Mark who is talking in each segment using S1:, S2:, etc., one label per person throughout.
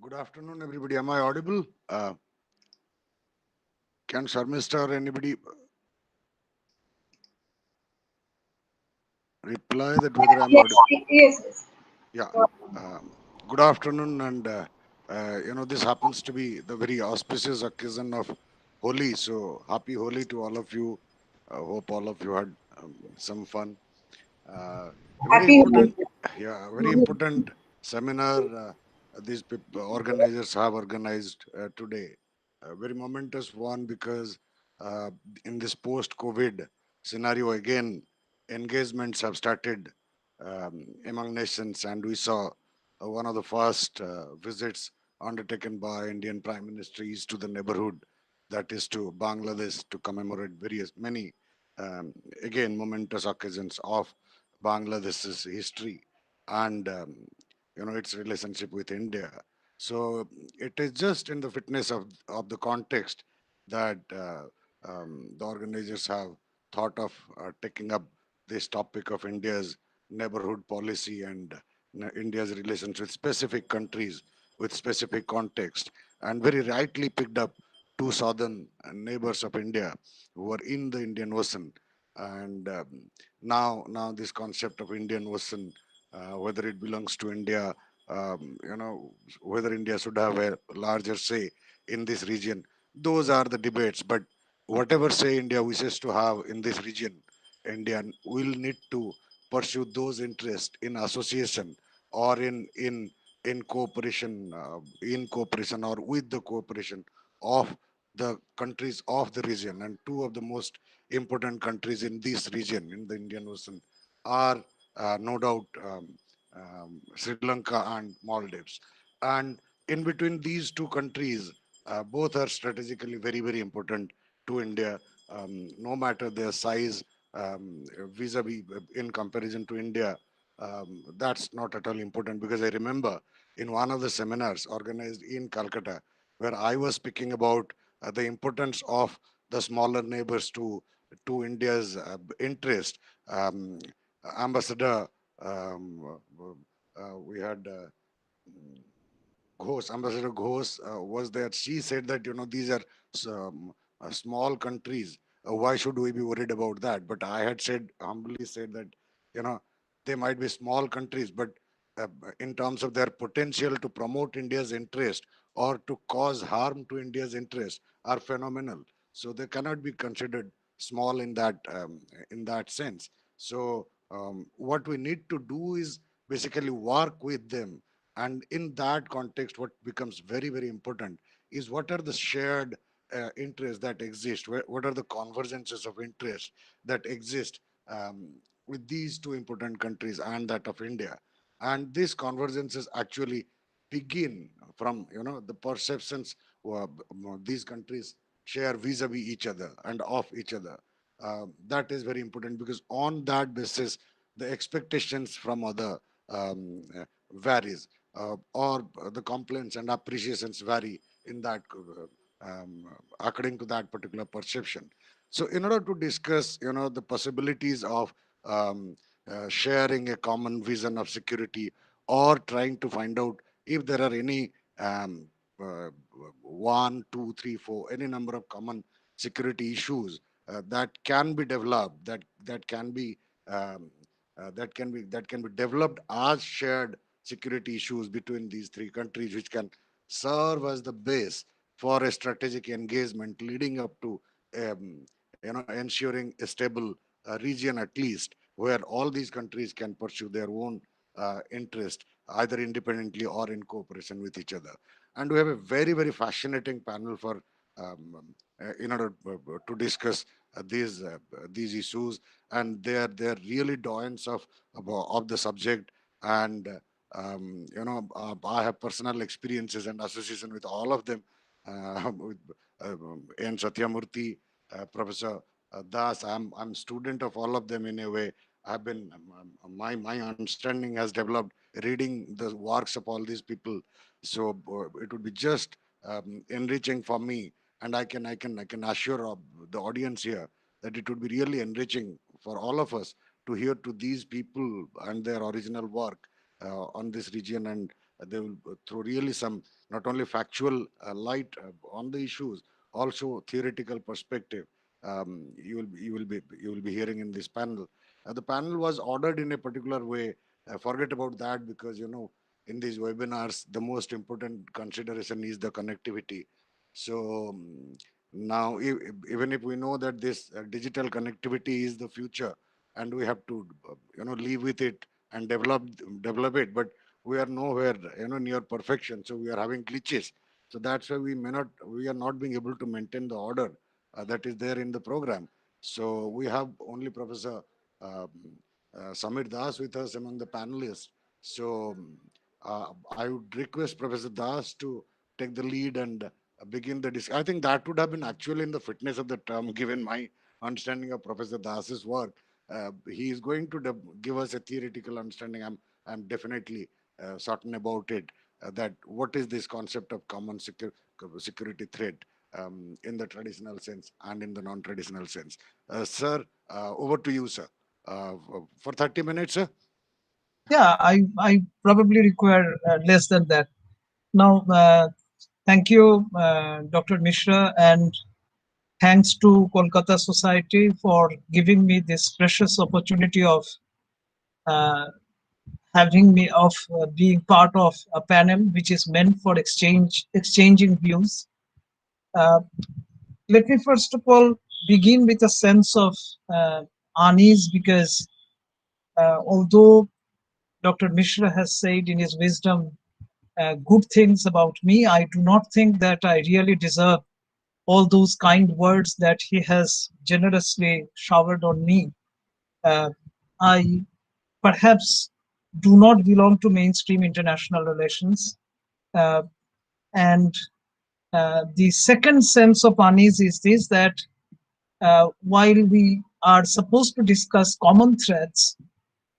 S1: Good afternoon, everybody. Am I audible? Can Sharmista or anybody reply that whether I'm
S2: Yes,
S1: audible?
S2: yes, yes.
S1: Yeah. Good afternoon, and this happens to be the very auspicious occasion of Holi. So happy Holi to all of you. Hope all of you had some fun. A very
S2: Happy Holi.
S1: important, yeah, very important seminar these organizers have organized today. A very momentous one because uh, in this post-COVID scenario, again, engagements have started among nations, and we saw one of the first visits undertaken by Indian Prime Ministries to the neighborhood, that is to Bangladesh, to commemorate various many um, again momentous occasions of Bangladesh's history and its relationship with India. So it is just in the fitness of the context that the organizers have thought of taking up this topic of India's neighborhood policy and India's relations with specific countries with specific context, and very rightly picked up two southern neighbors of India who are in the Indian Ocean. And now this concept of Indian Ocean, whether it belongs to India, whether India should have a larger say in this region, those are the debates. But whatever say India wishes to have in this region, India will need to pursue those interests in association or in cooperation or with the cooperation of the countries of the region. And two of the most important countries in this region, in the Indian Ocean, are no doubt Sri Lanka and Maldives. And in between these two countries, both are strategically very, very important to India, no matter their size vis-a-vis in comparison to India. That's not at all important because I remember in one of the seminars organized in Calcutta where I was speaking about the importance of the smaller neighbors to India's interest. Um, Ambassador, we had Ambassador Ghosh was there. She said that these are small countries. Why should we be worried about that? But I had humbly said that you know they might be small countries, but uh, in terms of their potential to promote India's interest or to cause harm to India's interest are phenomenal. So they cannot be considered small in that sense. So what we need to do is basically work with them, and in that context what becomes very, very important is what are the shared interests that exist, what are the convergences of interest that exist um, with these two important countries and that of India. And these convergences actually begin from the perceptions these countries share vis-a-vis each other and of each other. That is very important because on that basis the expectations from other varies, or the complaints and appreciations vary in that according to that particular perception. So in order to discuss the possibilities of um, sharing a common vision of security or trying to find out if there are any um, uh, one, two, three, four, any number of common security issues that can be developed, that can be um, that can be developed as shared security issues between these three countries, which can serve as the base for a strategic engagement leading up to ensuring a stable region, at least, where all these countries can pursue their own interest either independently or in cooperation with each other. And we have a very, very fascinating panel for in order to discuss these issues, and they're really doyens of the subject. And I have personal experiences and association with all of them, with N Satyamurthy, Professor Das. I'm student of all of them in a way. I've been my understanding has developed reading the works of all these people. So it would be just enriching for me, and I can assure the audience here that it would be really enriching for all of us to hear to these people and their original work on this region, and they will throw really some not only factual light on the issues, also theoretical perspective. You will be hearing in this panel. The panel was ordered in a particular way. Forget about that, because in these webinars the most important consideration is the connectivity. So now, even if we know that this digital connectivity is the future, and we have to live with it and develop it, but we are nowhere near perfection, so we are having glitches. So that's why we are not being able to maintain the order that is there in the program. So we have only Professor um, Samir Das with us among the panelists. So I would request Professor Das to take the lead and begin the discussion. I think that would have been actually in the fitness of the term, given my understanding of Professor Das's work. He is going to give us a theoretical understanding. I'm definitely certain about it. That what is this concept of common security threat in the traditional sense and in the non-traditional sense. Sir, over to you, sir. For 30 minutes, sir.
S2: Yeah, I probably require less than that. Now, thank you, Dr. Mishra, and thanks to Kolkata Society for giving me this precious opportunity of uh, being part of a panel which is meant for exchanging views. Uh, Let me first of all begin with a sense of unease, because although Dr. Mishra has said in his wisdom good things about me, I do not think that I really deserve all those kind words that he has generously showered on me. Uh, I perhaps do not belong to mainstream international relations. Uh, and the second sense of unease is this, that while we are supposed to discuss common threats,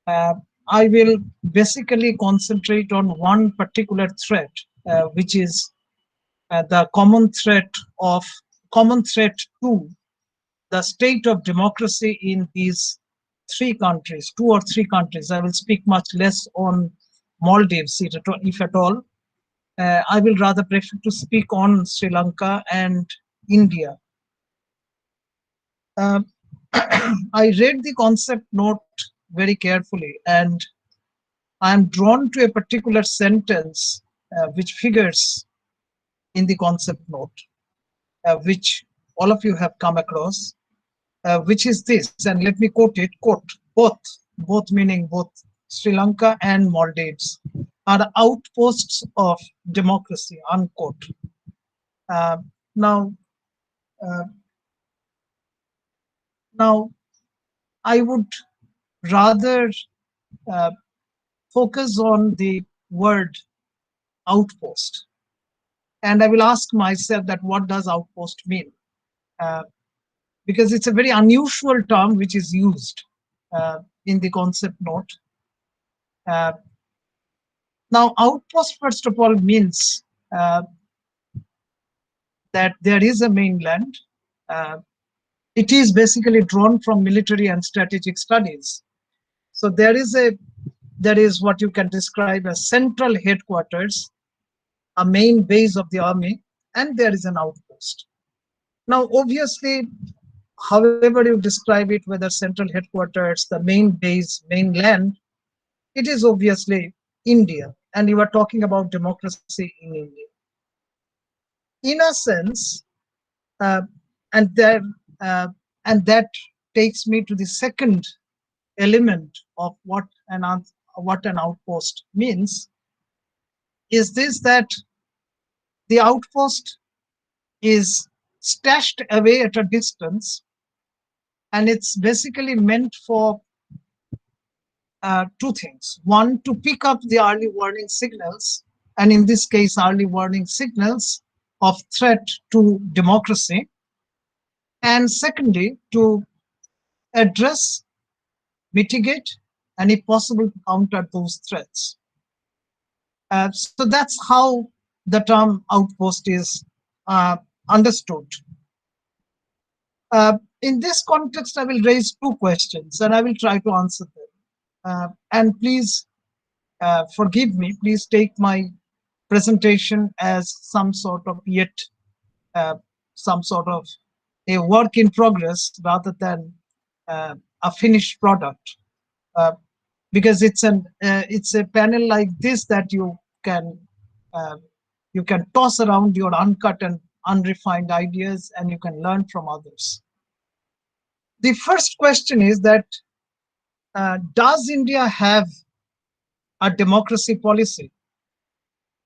S2: uh, I will basically concentrate on one particular threat, which is the common threat to the state of democracy in these three countries, two or three countries. I will speak much less on Maldives, if at all. I will rather prefer to speak on Sri Lanka and India. Um, I read the concept note very carefully, and I am drawn to a particular sentence which figures in the concept note, which all of you have come across, which is this, and let me quote it, quote, both meaning both Sri Lanka and Maldives are outposts of democracy, unquote. Uh, now, uh, now, I would rather uh, focus on the word outpost, and I will ask myself that what does outpost mean? Uh, because it's a very unusual term which is used in the concept note. Uh, Now, outpost, first of all, means uh, that there is a mainland. Uh, it is basically drawn from military and strategic studies. So there is what you can describe as central headquarters, a main base of the army, and there is an outpost. Now, obviously, however you describe it, whether central headquarters, the main base, mainland, it is obviously India, and you are talking about democracy in India. In a sense, uh, and there uh, and that takes me to the second element of what an outpost means, is this, that the outpost is stashed away at a distance, and it's basically meant for two things. One, to pick up the early warning signals, and in this case, early warning signals of threat to democracy. And secondly, to address, mitigate, and if possible, to counter those threats. So that's how the term outpost is understood. In this context, I will raise two questions and I will try to answer them. And please forgive me, please take my presentation as some sort of yet uh, some sort of a work in progress rather than a finished product. Uh, because it's a panel like this that can uh, you can toss around your uncut and unrefined ideas and you can learn from others. The first question is that does India have a democracy policy?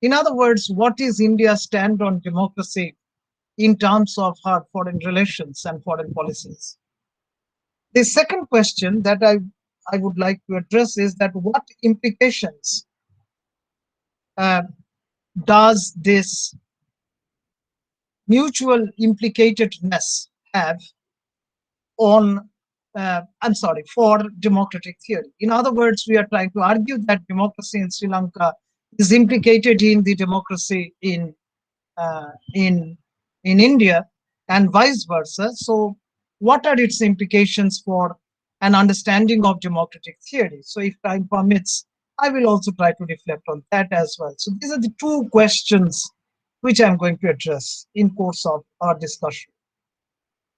S2: In other words, what is India's stand on democracy in terms of her foreign relations and foreign policies? The second question that I would like to address is that what implications uh, does this mutual implicatedness have on, I'm sorry, for democratic theory? In other words, we are trying to argue that democracy in Sri Lanka is implicated in the democracy uh, in in India and vice versa. So, what are its implications for an understanding of democratic theory? So, if time permits, I will also try to reflect on that as well. So, these are the two questions which I'm going to address in course of our discussion.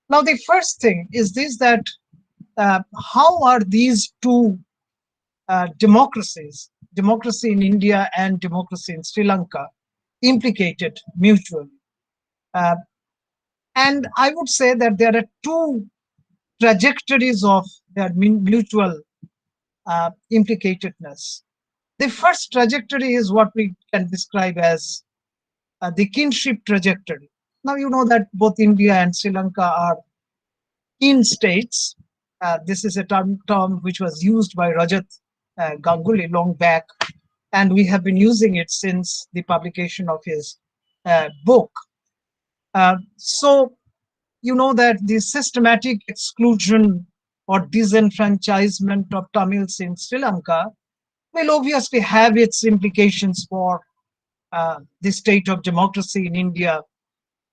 S2: Now, the first thing is this, that how are these two democracies, democracy in India and democracy in Sri Lanka, implicated mutually? Uh, And I would say that there are two trajectories of their mutual implicatedness. The first trajectory is what we can describe as the kinship trajectory. Now, you know that both India and Sri Lanka are kin states. This is a term which was used by Rajat Ganguly long back, and we have been using it since the publication of his book. So, you know that the systematic exclusion or disenfranchisement of Tamils in Sri Lanka will obviously have its implications for the state of democracy in India,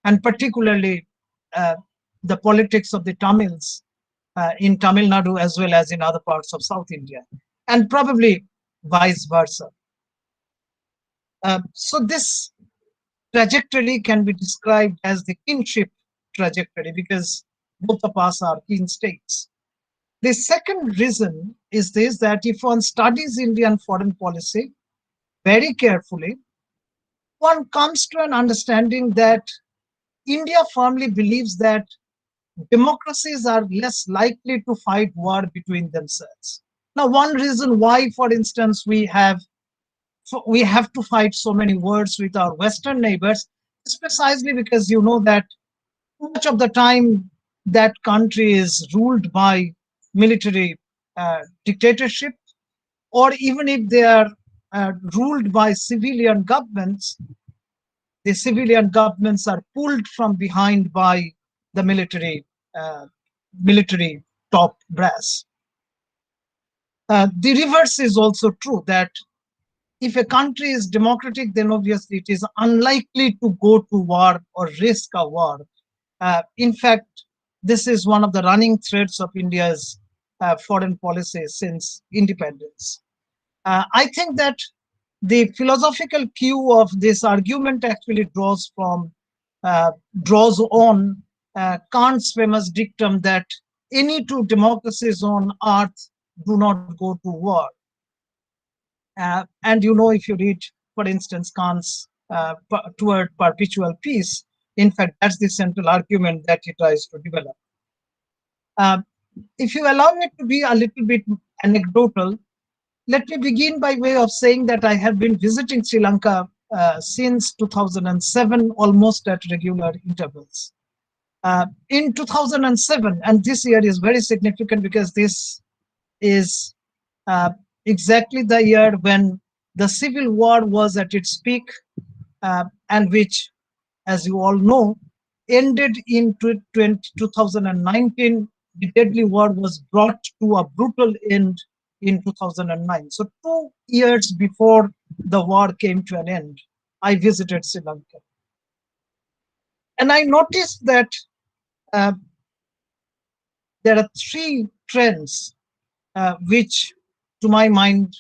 S2: and particularly uh, the politics of the Tamils in Tamil Nadu as well as in other parts of South India, and probably vice versa. So this trajectory can be described as the kinship trajectory because both of us are kin states. The second reason is this, that if one studies Indian foreign policy very carefully, one comes to an understanding that India firmly believes that democracies are less likely to fight war between themselves. Now, one reason why, for instance, we have to fight so many wars with our Western neighbors is precisely because you know that much of the time that country is ruled by military dictatorship, or even if they are ruled by civilian governments, the civilian governments are pulled from behind by the uh, military top brass. The reverse is also true, that if a country is democratic, then obviously it is unlikely to go to war or risk a war. In fact, this is one of the running threads of India's foreign policy since independence. I think that the philosophical cue of this argument actually draws on Kant's famous dictum that any two democracies on earth do not go to war. And you know, if you read, for instance, Kant's Toward Perpetual Peace, in fact, that's the central argument that he tries to develop. Uh, if you allow me to be a little bit anecdotal, let me begin by way of saying that I have been visiting Sri Lanka since 2007, almost at regular intervals. In 2007, and this year is very significant because this is uh, exactly the year when the civil war was at its peak, and which, as you all know, ended in 2019. The deadly war was brought to a brutal end in 2009. So 2 years before the war came to an end, I visited Sri Lanka. And I noticed that uh, there are three trends which, to my mind,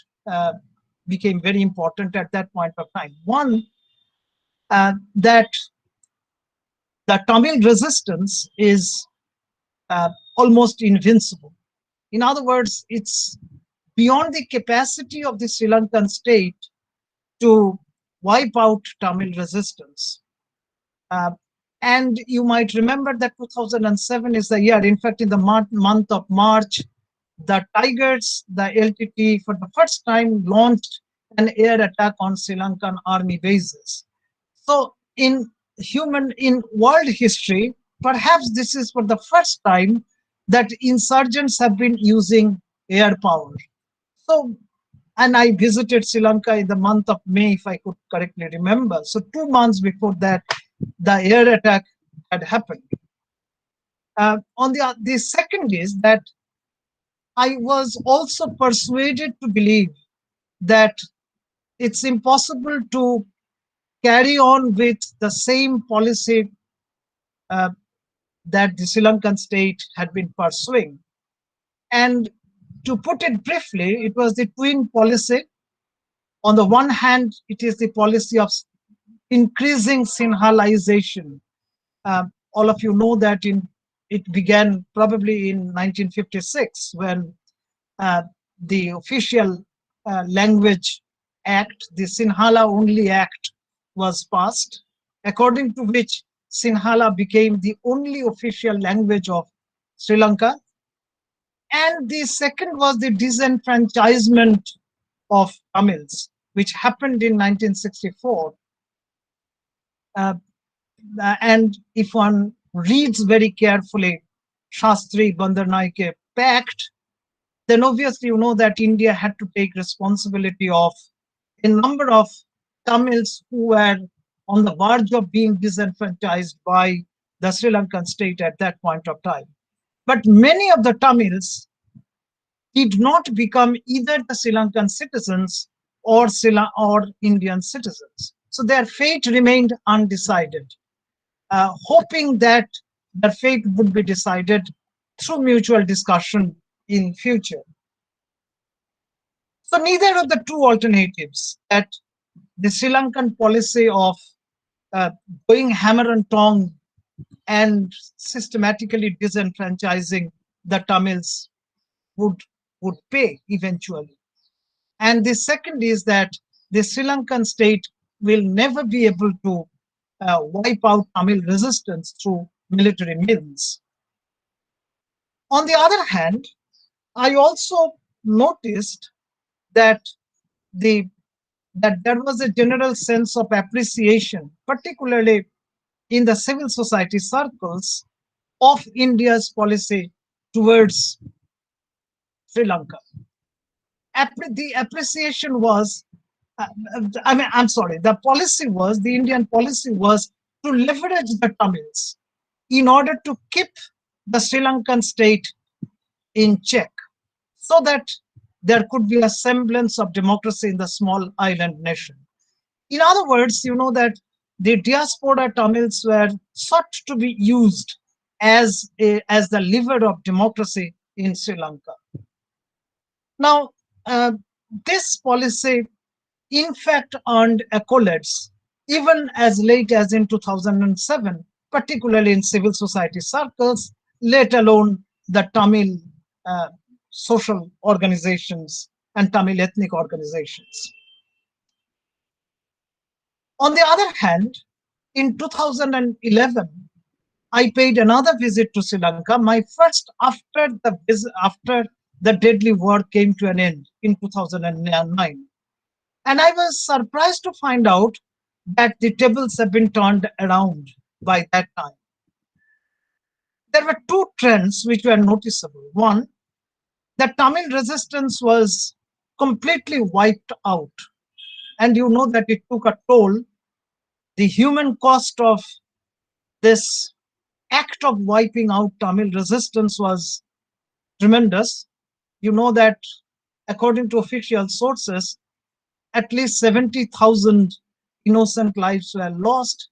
S2: became very important at that point of time. One that the Tamil resistance is almost invincible. In other words, it's beyond the capacity of the Sri Lankan state to wipe out Tamil resistance. Uh, and you might remember that 2007 is the year, in fact, in the month of March, the Tigers, the LTT, for the first time launched an air attack on Sri Lankan army bases. So in world history, perhaps this is for the first time that insurgents have been using air power. So, and I visited Sri Lanka in the month of May, if I could correctly remember. So 2 months before that, the air attack had happened. The second is that I was also persuaded to believe that it's impossible to carry on with the same policy uh, that the Sri Lankan state had been pursuing. And to put it briefly, it was the twin policy. On the one hand, it is the policy of increasing Sinhalization. All of you know that it began probably in 1956 when the official language act, the Sinhala Only Act, was passed, according to which Sinhala became the only official language of Sri Lanka. And the second was the disenfranchisement of Tamils, which happened in 1964. And if one reads very carefully Shastri Bandaranaike Pact, then obviously you know that India had to take responsibility of a number of Tamils who were on the verge of being disenfranchised by the Sri Lankan state at that point of time. But many of the Tamils did not become either the Sri Lankan citizens or Indian citizens. So their fate remained undecided, hoping that their fate would be decided through mutual discussion in future. So neither of the two alternatives, that the Sri Lankan policy of going hammer and tong and systematically disenfranchising the Tamils would pay eventually. And the second is that the Sri Lankan state will never be able to wipe out Tamil resistance through military means. On the other hand, I also noticed that that there was a general sense of appreciation, particularly in the civil society circles, of India's policy towards Sri Lanka. The appreciation was, the Indian policy was to leverage the Tamils in order to keep the Sri Lankan state in check, so that there could be a semblance of democracy in the small island nation. In other words, you know that the diaspora Tamils were sought to be used as the liver of democracy in Sri Lanka. Now, this policy, in fact, earned accolades even as late as in 2007, particularly in civil society circles, let alone the Tamil social organizations and Tamil ethnic organizations. On the other hand, in 2011, I paid another visit to Sri Lanka, my first after the deadly war came to an end in 2009. And I was surprised to find out that the tables have been turned around by that time. There were two trends which were noticeable. One, the Tamil resistance was completely wiped out. And you know that it took a toll. The human cost of this act of wiping out Tamil resistance was tremendous. You know that according to official sources, at least 70,000 innocent lives were lost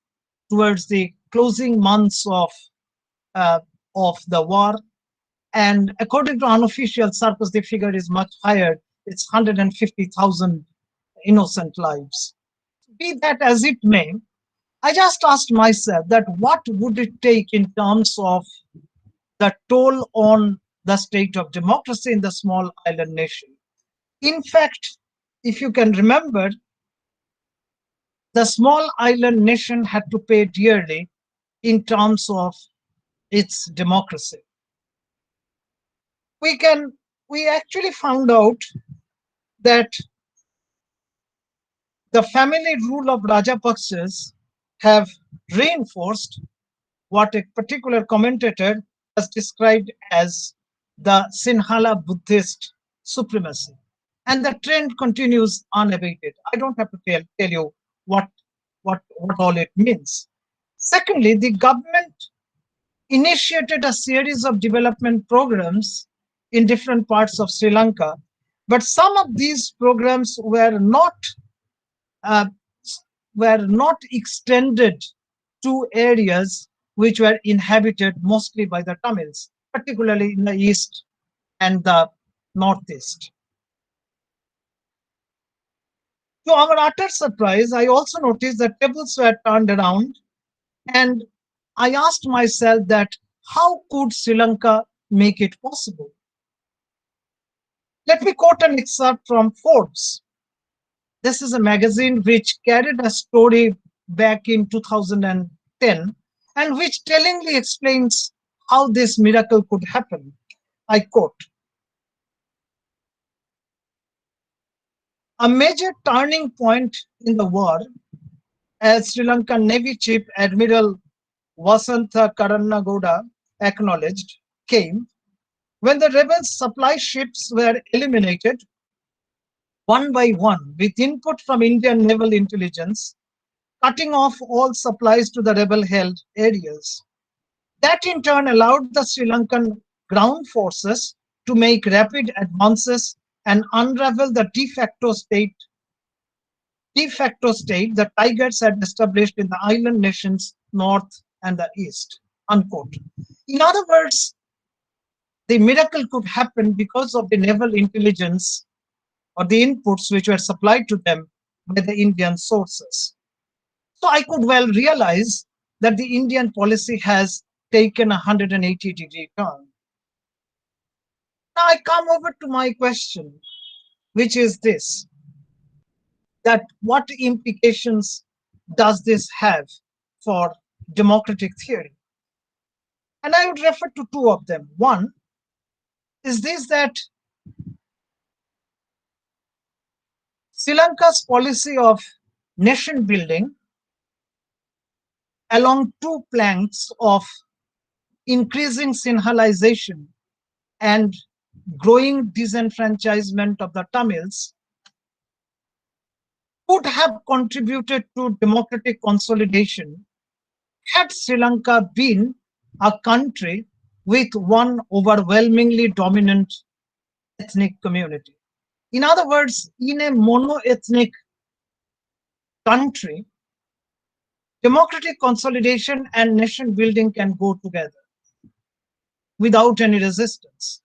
S2: towards the closing months of the war. And according to unofficial circles, the figure is much higher. It's 150,000 innocent lives. Be that as it may, I just asked myself that what would it take in terms of the toll on the state of democracy in the small island nation. In fact, if you can remember, the small island nation had to pay dearly in terms of its democracy. We can we actually found out that the family rule of Rajapaksas have reinforced what a particular commentator has described as the Sinhala Buddhist supremacy. And the trend continues unabated. I don't have to tell you what, what all it means. Secondly, the government initiated a series of development programs in different parts of Sri Lanka, but some of these programs uh, were not extended to areas which were inhabited mostly by the Tamils, particularly in the east and the northeast. To our utter surprise, I also noticed that tables were turned around, and I asked myself that how could Sri Lanka make it possible? Let me quote an excerpt from Forbes. This is a magazine which carried a story back in 2010 and which tellingly explains how this miracle could happen. I quote, a major turning point in the war, as Sri Lankan Navy Chief Admiral Vasantha Karannagowda acknowledged, came when the rebels' supply ships were eliminated one by one with input from Indian naval intelligence, cutting off all supplies to the rebel-held areas. That in turn allowed the Sri Lankan ground forces to make rapid advances and unravel the de facto state the Tigers had established in the island nations north and the east. Unquote. In other words, the miracle could happen because of the naval intelligence or the inputs which were supplied to them by the Indian sources. So I could well realize that the Indian policy has taken a 180-degree turn. Now I come over to my question, which is this, that what implications does this have for democratic theory? And I would refer to two of them. One is this, that Sri Lanka's policy of nation building along two planks of increasing Sinhalization and growing disenfranchisement of the Tamils could have contributed to democratic consolidation had Sri Lanka been a country with one overwhelmingly dominant ethnic community. In other words, in a mono-ethnic country, democratic consolidation and nation building can go together without any resistance.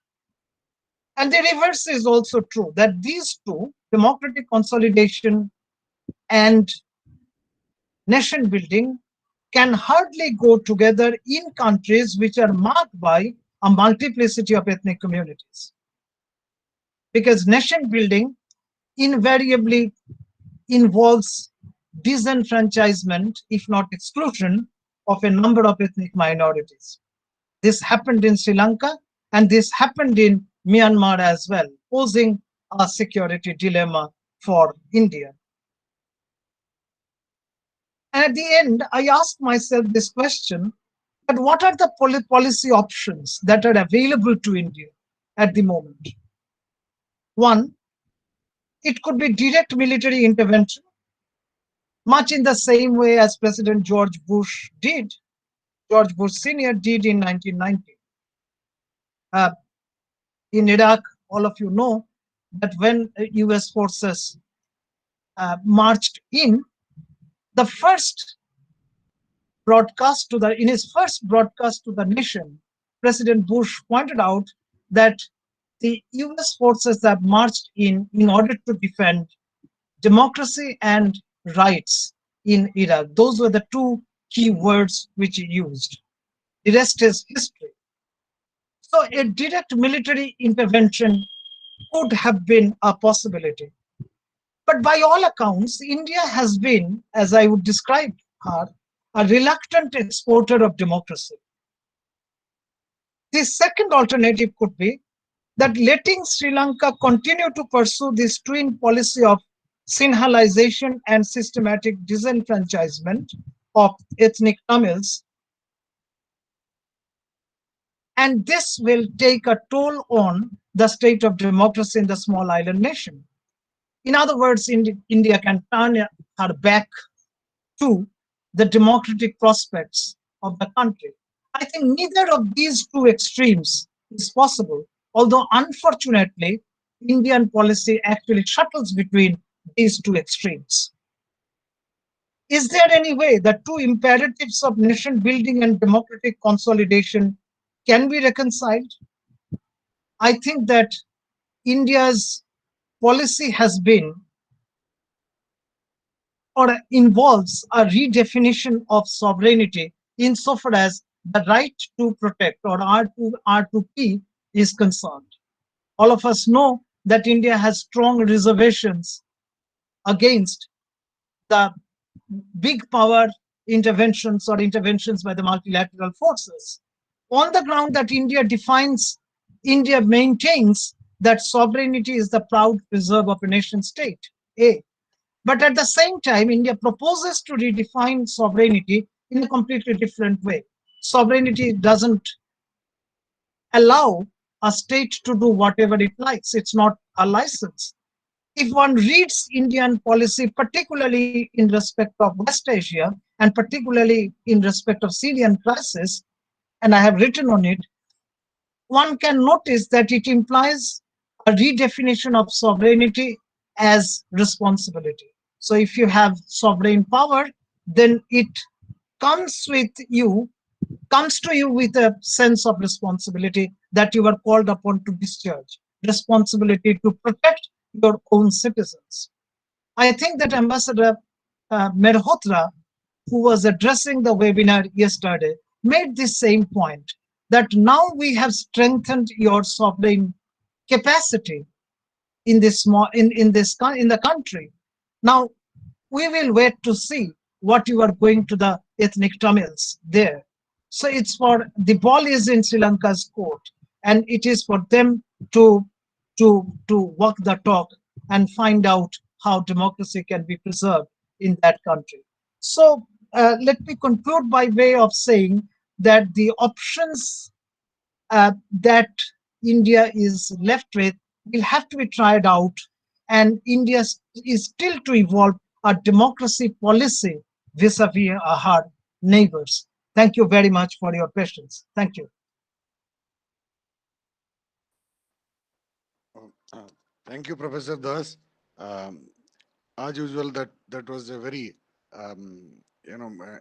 S2: And the reverse is also true, that these two, democratic consolidation and nation building, can hardly go together in countries which are marked by a multiplicity of ethnic communities. Because nation building invariably involves disenfranchisement, if not exclusion, of a number of ethnic minorities. This happened in Sri Lanka and this happened in Myanmar as well, posing a security dilemma for India. And at the end, I asked myself this question, but what are the policy options that are available to India at the moment? One, it could be direct military intervention, much in the same way as President George Bush Sr. did in 1990. In Iraq, all of you know that when US forces marched in, the first in his first broadcast to the nation, President Bush pointed out that the US forces that marched in order to defend democracy and rights in Iraq. Those were the two key words which he used. The rest is history. So a direct military intervention could have been a possibility. But by all accounts, India has been, as I would describe her, a reluctant exporter of democracy. The second alternative could be that letting Sri Lanka continue to pursue this twin policy of Sinhalization and systematic disenfranchisement of ethnic Tamils, and this will take a toll on the state of democracy in the small island nation. In other words, India can turn her back to the democratic prospects of the country. I think neither of these two extremes is possible, although unfortunately, Indian policy actually shuttles between these two extremes. Is there any way that two imperatives of nation building and democratic consolidation can be reconciled? I think that India's policy has been or involves a redefinition of sovereignty insofar as the right to protect or R2P is concerned. All of us know that India has strong reservations against the big power interventions or interventions by the multilateral forces. On the ground that India maintains that sovereignty is the proud preserve of a nation state. A. But at the same time, India proposes to redefine sovereignty in a completely different way. Sovereignty doesn't allow a state to do whatever it likes. It's not a license. If one reads Indian policy, particularly in respect of West Asia and particularly in respect of Syrian crisis, and I have written on it, one can notice that it implies a redefinition of sovereignty as responsibility. So if you have sovereign power, then it comes with you, comes to you with a sense of responsibility that you are called upon to discharge, responsibility to protect your own citizens. I think that Ambassador Merhotra, who was addressing the webinar yesterday, made this same point that now we have strengthened your sovereign capacity in this in the country. Now we will wait to see what you are going to the ethnic Tamils there. So it's for the ball is in Sri Lanka's court, and it is for them to walk the talk and find out how democracy can be preserved in that country. So let me conclude by way of saying that the options that India is left with will have to be tried out, and India is still to evolve a democracy policy vis-a-vis her neighbors. Thank you very much for your patience. Thank you.
S1: Uh, uh, Thank you, Professor Das. Um, as usual, that was a very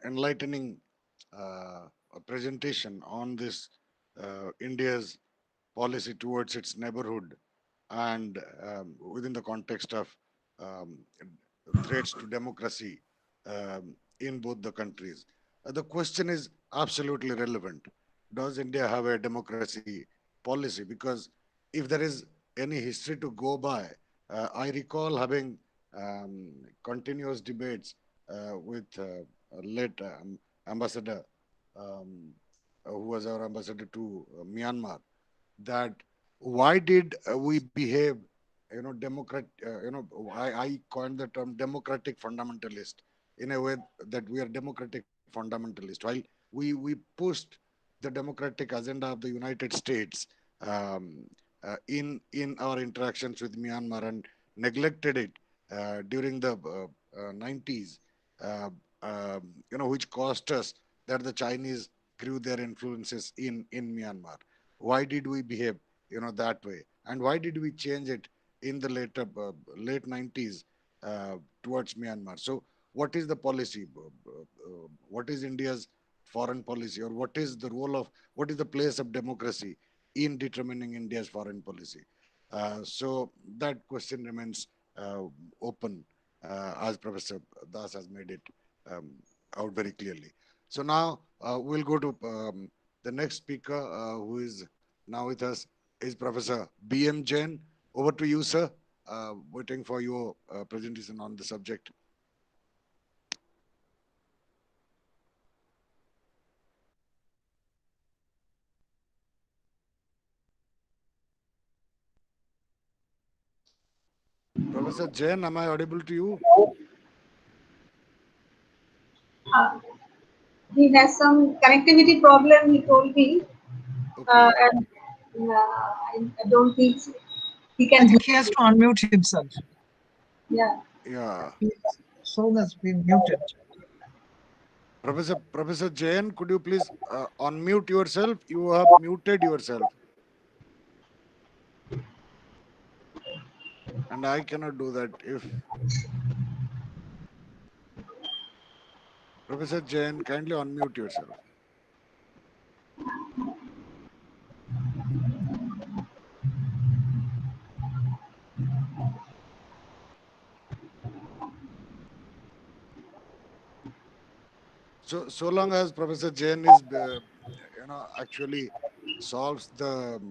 S1: enlightening presentation on this India's policy towards its neighborhood and within the context of um, threats to democracy in both the countries. The question is absolutely relevant. Does India have a democracy policy? Because if there is any history to go by, I recall having continuous debates with late ambassador, um, who was our ambassador to Myanmar, that why did we behave, I coined the term democratic fundamentalist in a way that we are democratic fundamentalist while we pushed the democratic agenda of the United States um, in our interactions with Myanmar and neglected it during the 90s, uh, which cost us that the Chinese grew their influences in Myanmar. Why did we behave, that way? And why did we change it in the late 90s towards Myanmar? So, what is the policy? What is India's foreign policy, or what is the place of democracy in determining India's foreign policy? So that question remains open, as Professor Das has made it out very clearly. So now we'll go to the next speaker who is now with us is Professor B.M. Jain. Over to you, sir. Waiting for your presentation on the subject. Professor Jain, am I audible to you?
S3: Uh, he has some connectivity problem, he told me,
S1: Okay.
S3: and I don't think he
S2: I
S3: can hear
S2: think he has
S3: you.
S2: to unmute himself.
S3: Yeah.
S1: Yeah.
S2: His phone has been muted.
S1: Professor Jain, could you please unmute yourself? You have muted yourself. And I cannot do that. If Professor Jain, kindly unmute yourself. So long as Professor Jain is, actually solves the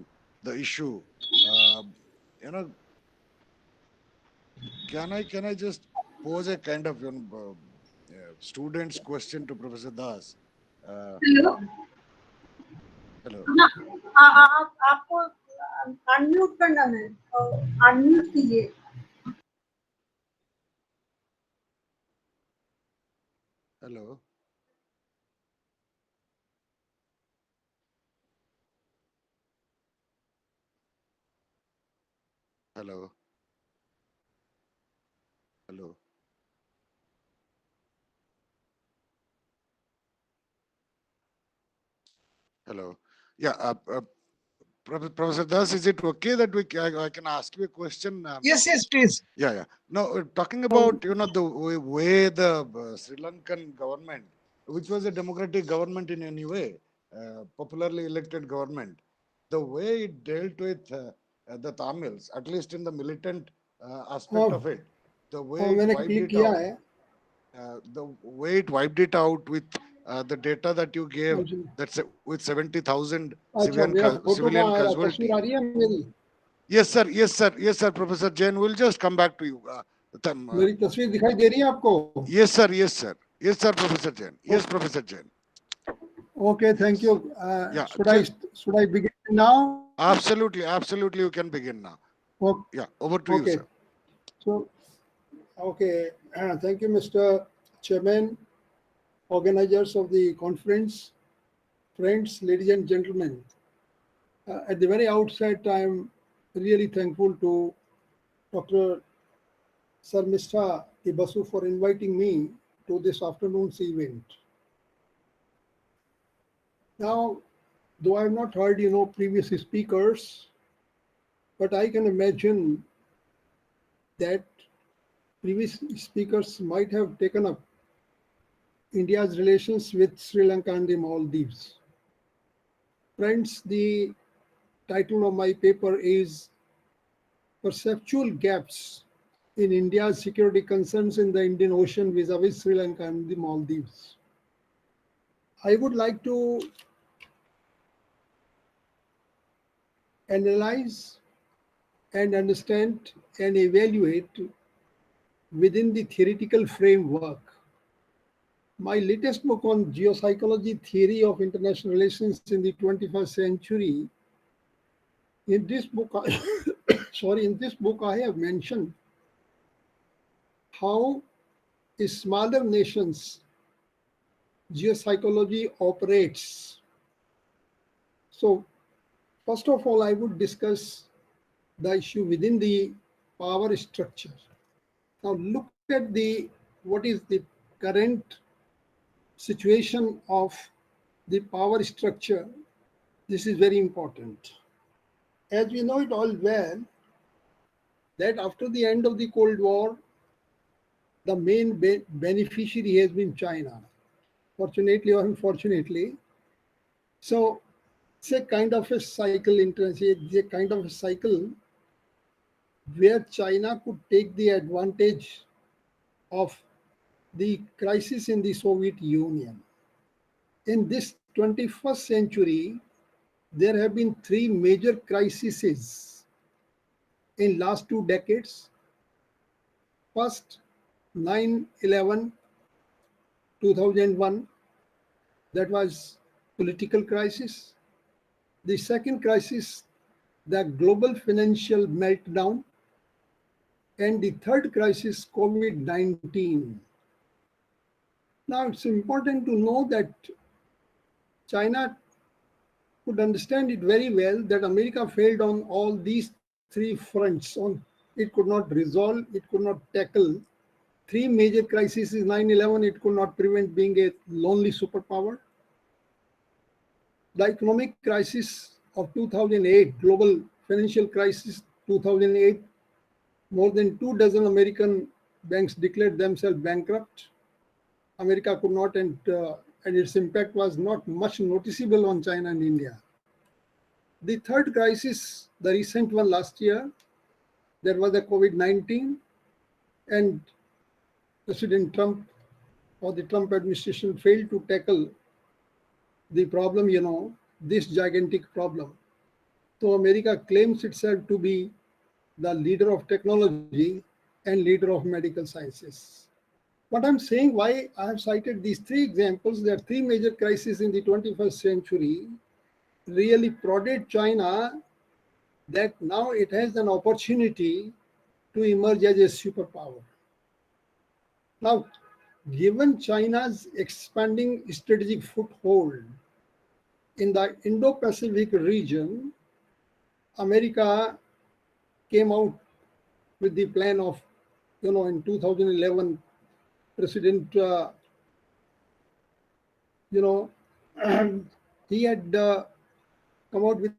S1: issue, uh, you know, can I just pose a kind of student's question to Professor Das? Uh,
S3: hello
S1: Hello,
S3: हाँ आप आपको unmute करना है unmute कीजिए
S1: hello, hello, hello, hello. Yeah, Professor Das, is it okay that I can ask you a question?
S2: Yes, yes, please.
S1: Yeah, yeah. Now, talking
S2: Oh,
S1: about the way the Sri Lankan government, which was a democratic government in any way, popularly elected government, the way it dealt with the Tamils, at least in the militant aspect of it, the way it
S4: मैंने
S1: wiped
S4: click
S1: it
S4: किया
S1: out,
S4: है
S1: the way it wiped it out with the data that you gave,
S4: जी।
S1: that's with 70,000
S4: अच्छा मेरा photo
S1: civilian
S4: कहाँ आ रहा है? तस्वीर
S1: casualty.
S4: आ रही है मेरी
S1: Yes, sir. Yes, sir. Yes, sir. Professor Jain, we'll just come back to you.
S4: मेरी तस्वीर दिखाई दे रही है आपको?
S1: Yes, sir. Yes, sir. Yes, sir, Professor Jain. Yes, Professor Jain.
S4: Okay, thank
S1: Yes.
S4: you.
S1: Yeah.
S4: Should I begin now?
S1: Absolutely. Absolutely. You can begin now.
S4: O-
S1: Yeah. Over to you,
S4: Okay.
S1: sir.
S4: So okay, thank you, Mr. Chairman, organizers of the conference, friends, ladies and gentlemen. At the very outset, I am really thankful to Dr. Sarmistha Ibasu for inviting me to this afternoon's event. Now, though I have not heard, previous speakers, but I can imagine that previous speakers might have taken up India's relations with Sri Lanka and the Maldives. Friends, the title of my paper is Perceptual Gaps in India's Security Concerns in the Indian Ocean vis-a-vis Sri Lanka and the Maldives. I would like to analyze and understand and evaluate within the theoretical framework. My latest book on geopsychology theory of international relations in the 21st century. In this book, I have mentioned how smaller nations geopsychology operates. So, first of all, I would discuss the issue within the power structure. Now, look at what is the current situation of the power structure. This is very important. As we know it all well, that after the end of the Cold War, the main beneficiary has been China, fortunately or unfortunately. So it's a kind of a cycle, it's a kind of a cycle where China could take the advantage of the crisis in the Soviet Union. In this 21st century, there have been three major crises in last 2 decades. First, 9/11, 2001, that was political crisis. The second crisis, the global financial meltdown. And the third crisis, COVID-19. Now, it's important to know that China could understand it very well that America failed on all these three fronts. It could not resolve, it could not tackle three major crises. 9/11, it could not prevent being a lonely superpower. The economic crisis of 2008, global financial crisis 2008, more than 24 American banks declared themselves bankrupt. America could not, and its impact was not much noticeable on China and India. The third crisis, the recent one last year, there was the COVID-19, and President Trump or the Trump administration failed to tackle the problem, this gigantic problem. So America claims itself to be the leader of technology and leader of medical sciences. What I'm saying, why I have cited these three examples, there are three major crises in the 21st century, really prodded China that now it has an opportunity to emerge as a superpower. Now, given China's expanding strategic foothold in the Indo-Pacific region, America came out with the plan of, in 2011, President, he had come out with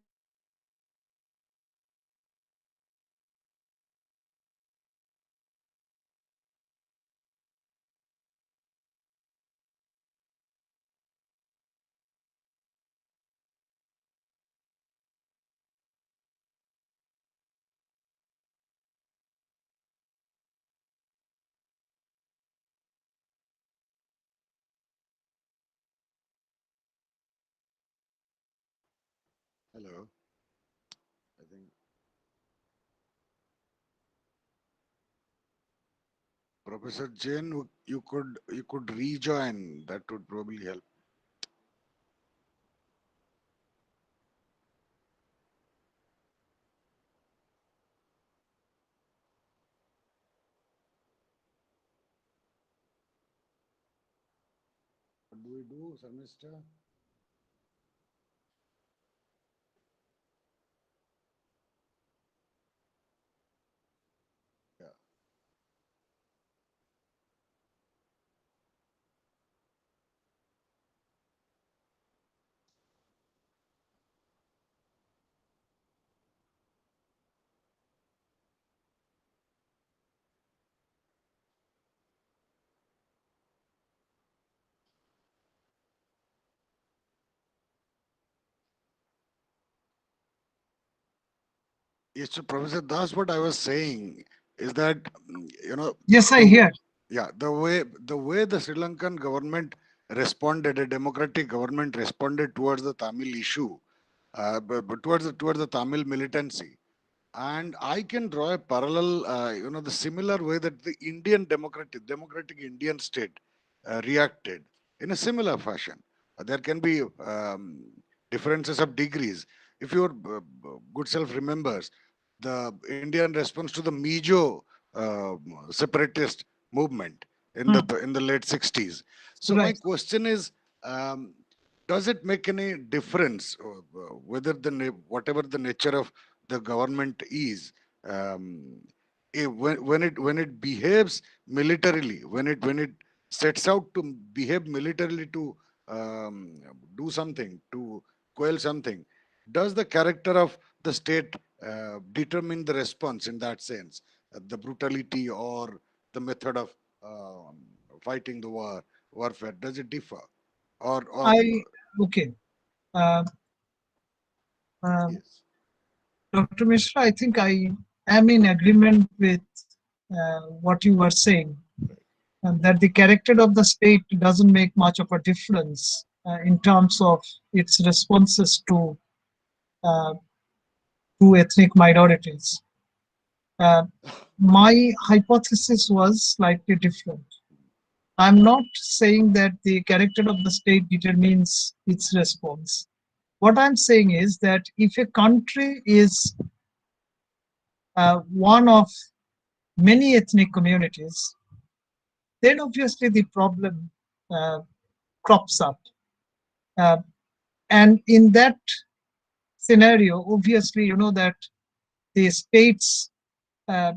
S1: Hello. I think Professor Jain, you could rejoin. That would probably help. What do we do, Sarmista? Yeah. Yes, so Professor Das, what I was saying is that
S2: Yes, I
S1: the
S2: hear.
S1: yeah, the way the Sri Lankan government responded, a democratic government responded towards the Tamil issue, but towards the Tamil militancy. And I can draw a parallel, the similar way that the Indian democratic Indian state reacted in a similar fashion. There can be differences of degrees. If your good self remembers, the Indian response to the Mizo separatist movement in the late 60s. So my
S2: Right.
S1: question is, um, does it make any difference whether whatever the nature of the government is, when it behaves militarily, when it sets out to behave militarily to do something, to quell something, does the character of the state determine the response in that sense? The brutality or the method of fighting the warfare, does it differ? Or
S2: Okay. Uh,
S1: yes.
S2: Dr. Mishra, I think I am in agreement with what you were saying. and that the character of the state doesn't make much of a difference in terms of its responses uh, to ethnic minorities. Uh, my hypothesis was slightly different. I'm not saying that the character of the state determines its response. What I'm saying is that if a country is one of many ethnic communities, then obviously the problem uh, crops up. Uh, and in that scenario, obviously, you know that the state's uh,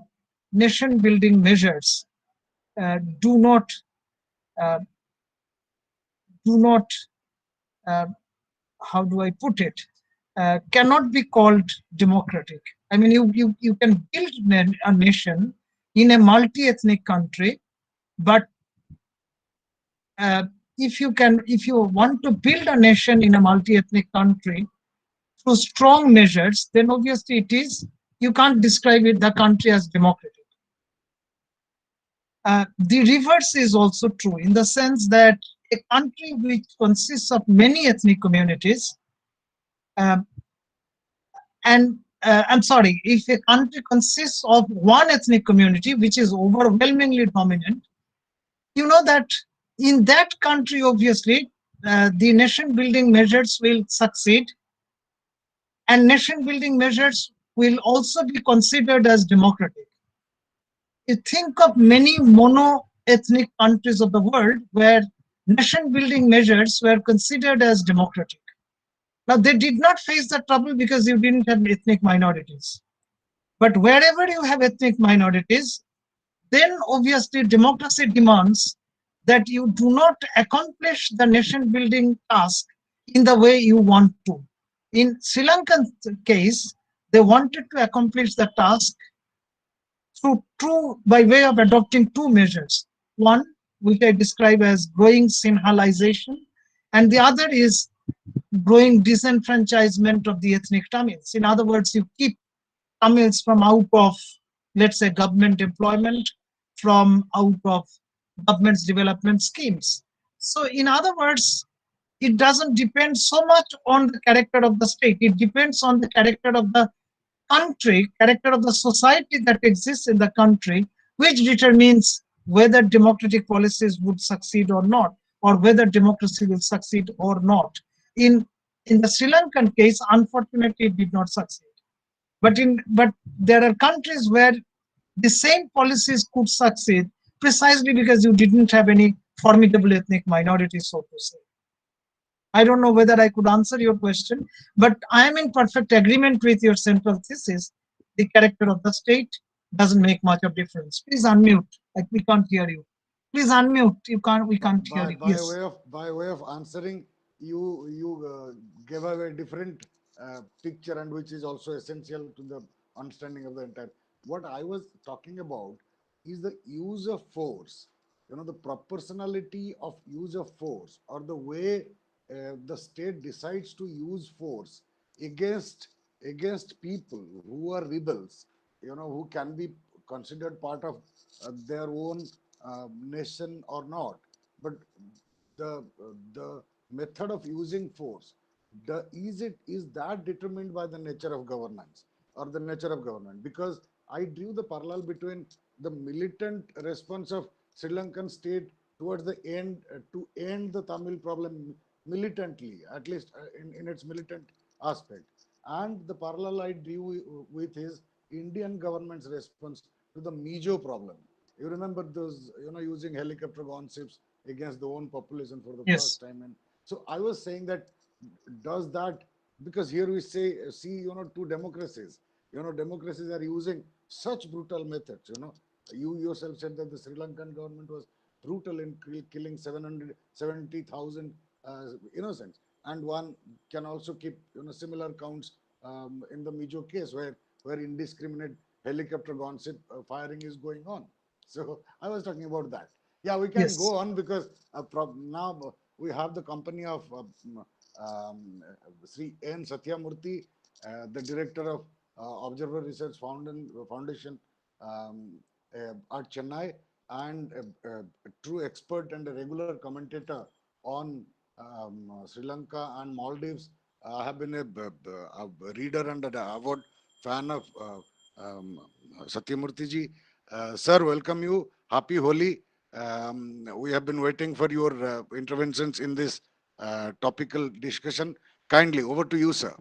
S2: nation building measures do not uh, do not uh, how do I put it, cannot be called democratic. I mean, you can build a nation in a multi-ethnic country, but uh, if you want to build a nation in a multi-ethnic country through strong measures, then obviously you can't describe the country as democratic. The reverse is also true in the sense that a country which consists of many ethnic communities, um, and I'm sorry, if a country consists of one ethnic community which is overwhelmingly dominant, you know that in that country, obviously, the nation building measures will succeed, and nation building measures will also be considered as democratic. You think of many mono-ethnic countries of the world where nation building measures were considered as democratic. Now, they did not face the trouble because you didn't have ethnic minorities. But wherever you have ethnic minorities, then obviously democracy demands that you do not accomplish the nation building task in the way you want to. In Sri Lankan case, they wanted to accomplish the task by way of adopting two measures. One, which I describe as growing Sinhalization, and the other is growing disenfranchisement of the ethnic Tamils. In other words, you keep Tamils from out of, let's say, government employment, from out of government's development schemes. So, in other words, it doesn't depend so much on the character of the state. It depends on the character of the country, character of the society that exists in the country, which determines whether democratic policies would succeed or not, or whether democracy will succeed or not. In the Sri Lankan case, unfortunately, it did not succeed. But there are countries where the same policies could succeed precisely because you didn't have any formidable ethnic minorities, so to say. I don't know whether I could answer your question, but I am in perfect agreement with your central thesis. The character of the state doesn't make much of difference. Please unmute. Like we can't hear you. Please unmute. We can't hear you. Yes.
S1: By way of answering, you gave a very different picture, and which is also essential to the understanding of the entire. What I was talking about is the use of force. You know, the proportionality of use of force, or the way the state decides to use force against people who are rebels. You know, who can be considered part of their own nation or not, but the method of using force, is that determined by the nature of governance or the nature of government? Because I drew the parallel between the militant response of Sri Lankan state towards the end to end the Tamil problem militantly, at least in its militant aspect, and the parallel I drew with is Indian government's response to the Mizo problem. You remember those, you know, using helicopter gunships against the own population for the
S2: Yes.
S1: first time. And so I was saying that, does that, because here we see, you know, two democracies, you know, democracies are using such brutal methods. You know, you yourself said that the Sri Lankan government was brutal in killing 770,000 innocents, and one can also keep, you know, similar counts in the Mijo case, where indiscriminate helicopter gunship firing is going on. So I was talking about that. Yeah, we can
S2: Yes.
S1: go on, because now we have the company of Sri N. Satyamurthy, the director of Observer Research Foundation at Chennai. and a true expert and a regular commentator on Sri Lanka and Maldives. I have been a reader and an avid fan of Satyamurthy ji. Sir, welcome you. Happy Holi. We have been waiting for your interventions in this topical discussion. Kindly, over to you, sir.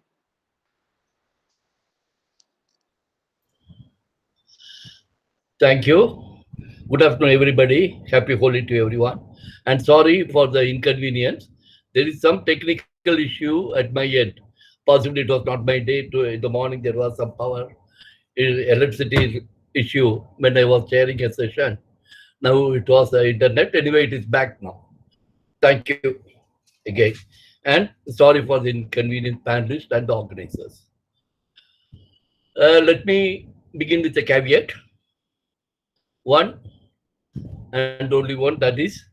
S5: Thank you. Good afternoon, everybody. Happy Holi to everyone. And sorry for the inconvenience. There is some technical issue at my end. Possibly it was not my day. In the morning, there was some power electricity issue when I was chairing a session. Now it was the internet. Anyway, it is back now. Thank you again. And sorry for the inconvenience panelists and the organizers. Let me begin with a caveat. One and only one, that is,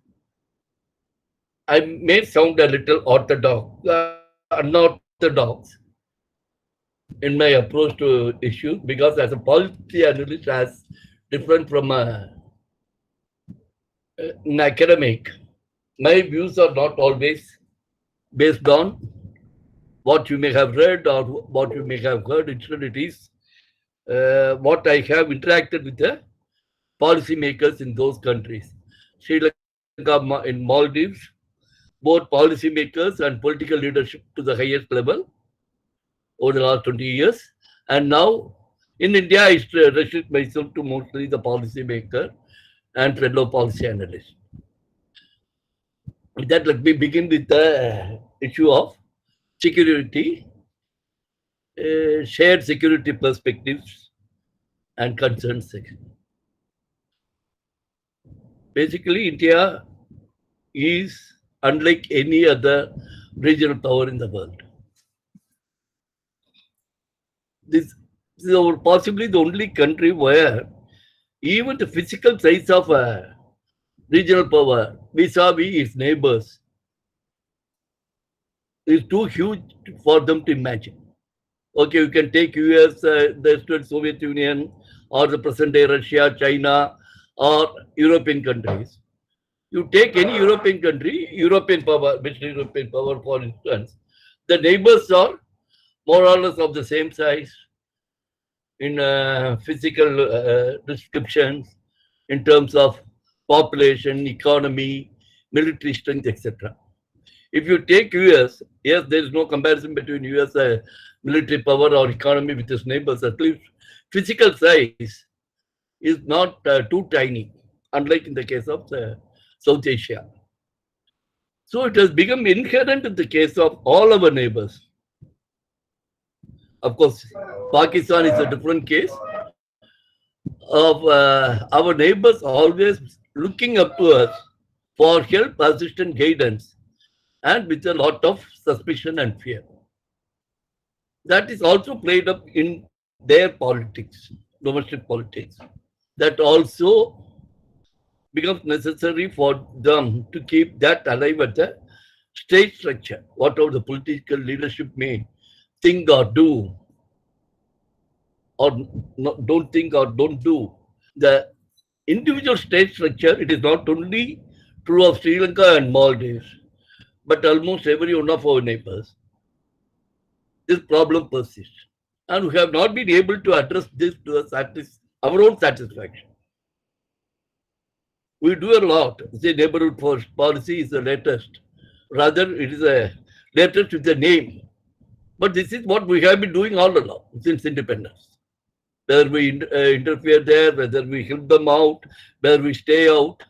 S5: I may sound a little unorthodox in my approach to issues, because as a policy analyst, as different from an academic, my views are not always based on what you may have read or what you may have heard. Instead, it is what I have interacted with the policymakers in those countries. Sri Lanka, in Maldives, both policymakers and political leadership to the highest level over the last 20 years. And now in India, I restrict myself to mostly the policymaker and fellow policy analyst. With that, let me begin with the issue of security, shared security perspectives and concerns. Basically, India is unlike any other regional power in the world. This is possibly the only country where even the physical size of a regional power vis-a-vis its neighbors is too huge for them to imagine. Okay, you can take US, the Soviet Union, or the present day Russia, China, or European countries. You take any European country, European power, Western European power, for instance, the neighbors are more or less of the same size in physical descriptions, in terms of population, economy, military strength, etc. If you take US, yes, there is no comparison between US military power or economy with its neighbors. At least physical size is not too tiny, unlike in the case of South Asia. So it has become inherent in the case of all our neighbors. Of course, Pakistan is a different case of our neighbors always looking up to us for help, assistance, guidance, and with a lot of suspicion and fear. That is also played up in their politics, domestic politics. That also becomes necessary for them to keep that alive at the state structure, whatever the political leadership may think or do, or don't think or don't do. The individual state structure, it is not only true of Sri Lanka and Maldives, but almost every one of our neighbors. This problem persists. And we have not been able to address this to our own satisfaction. We do a lot. The neighborhood first policy is the latest. Rather, it is a latest with the name. But this is what we have been doing all along since independence. Whether we interfere there, whether we help them out, whether we stay out,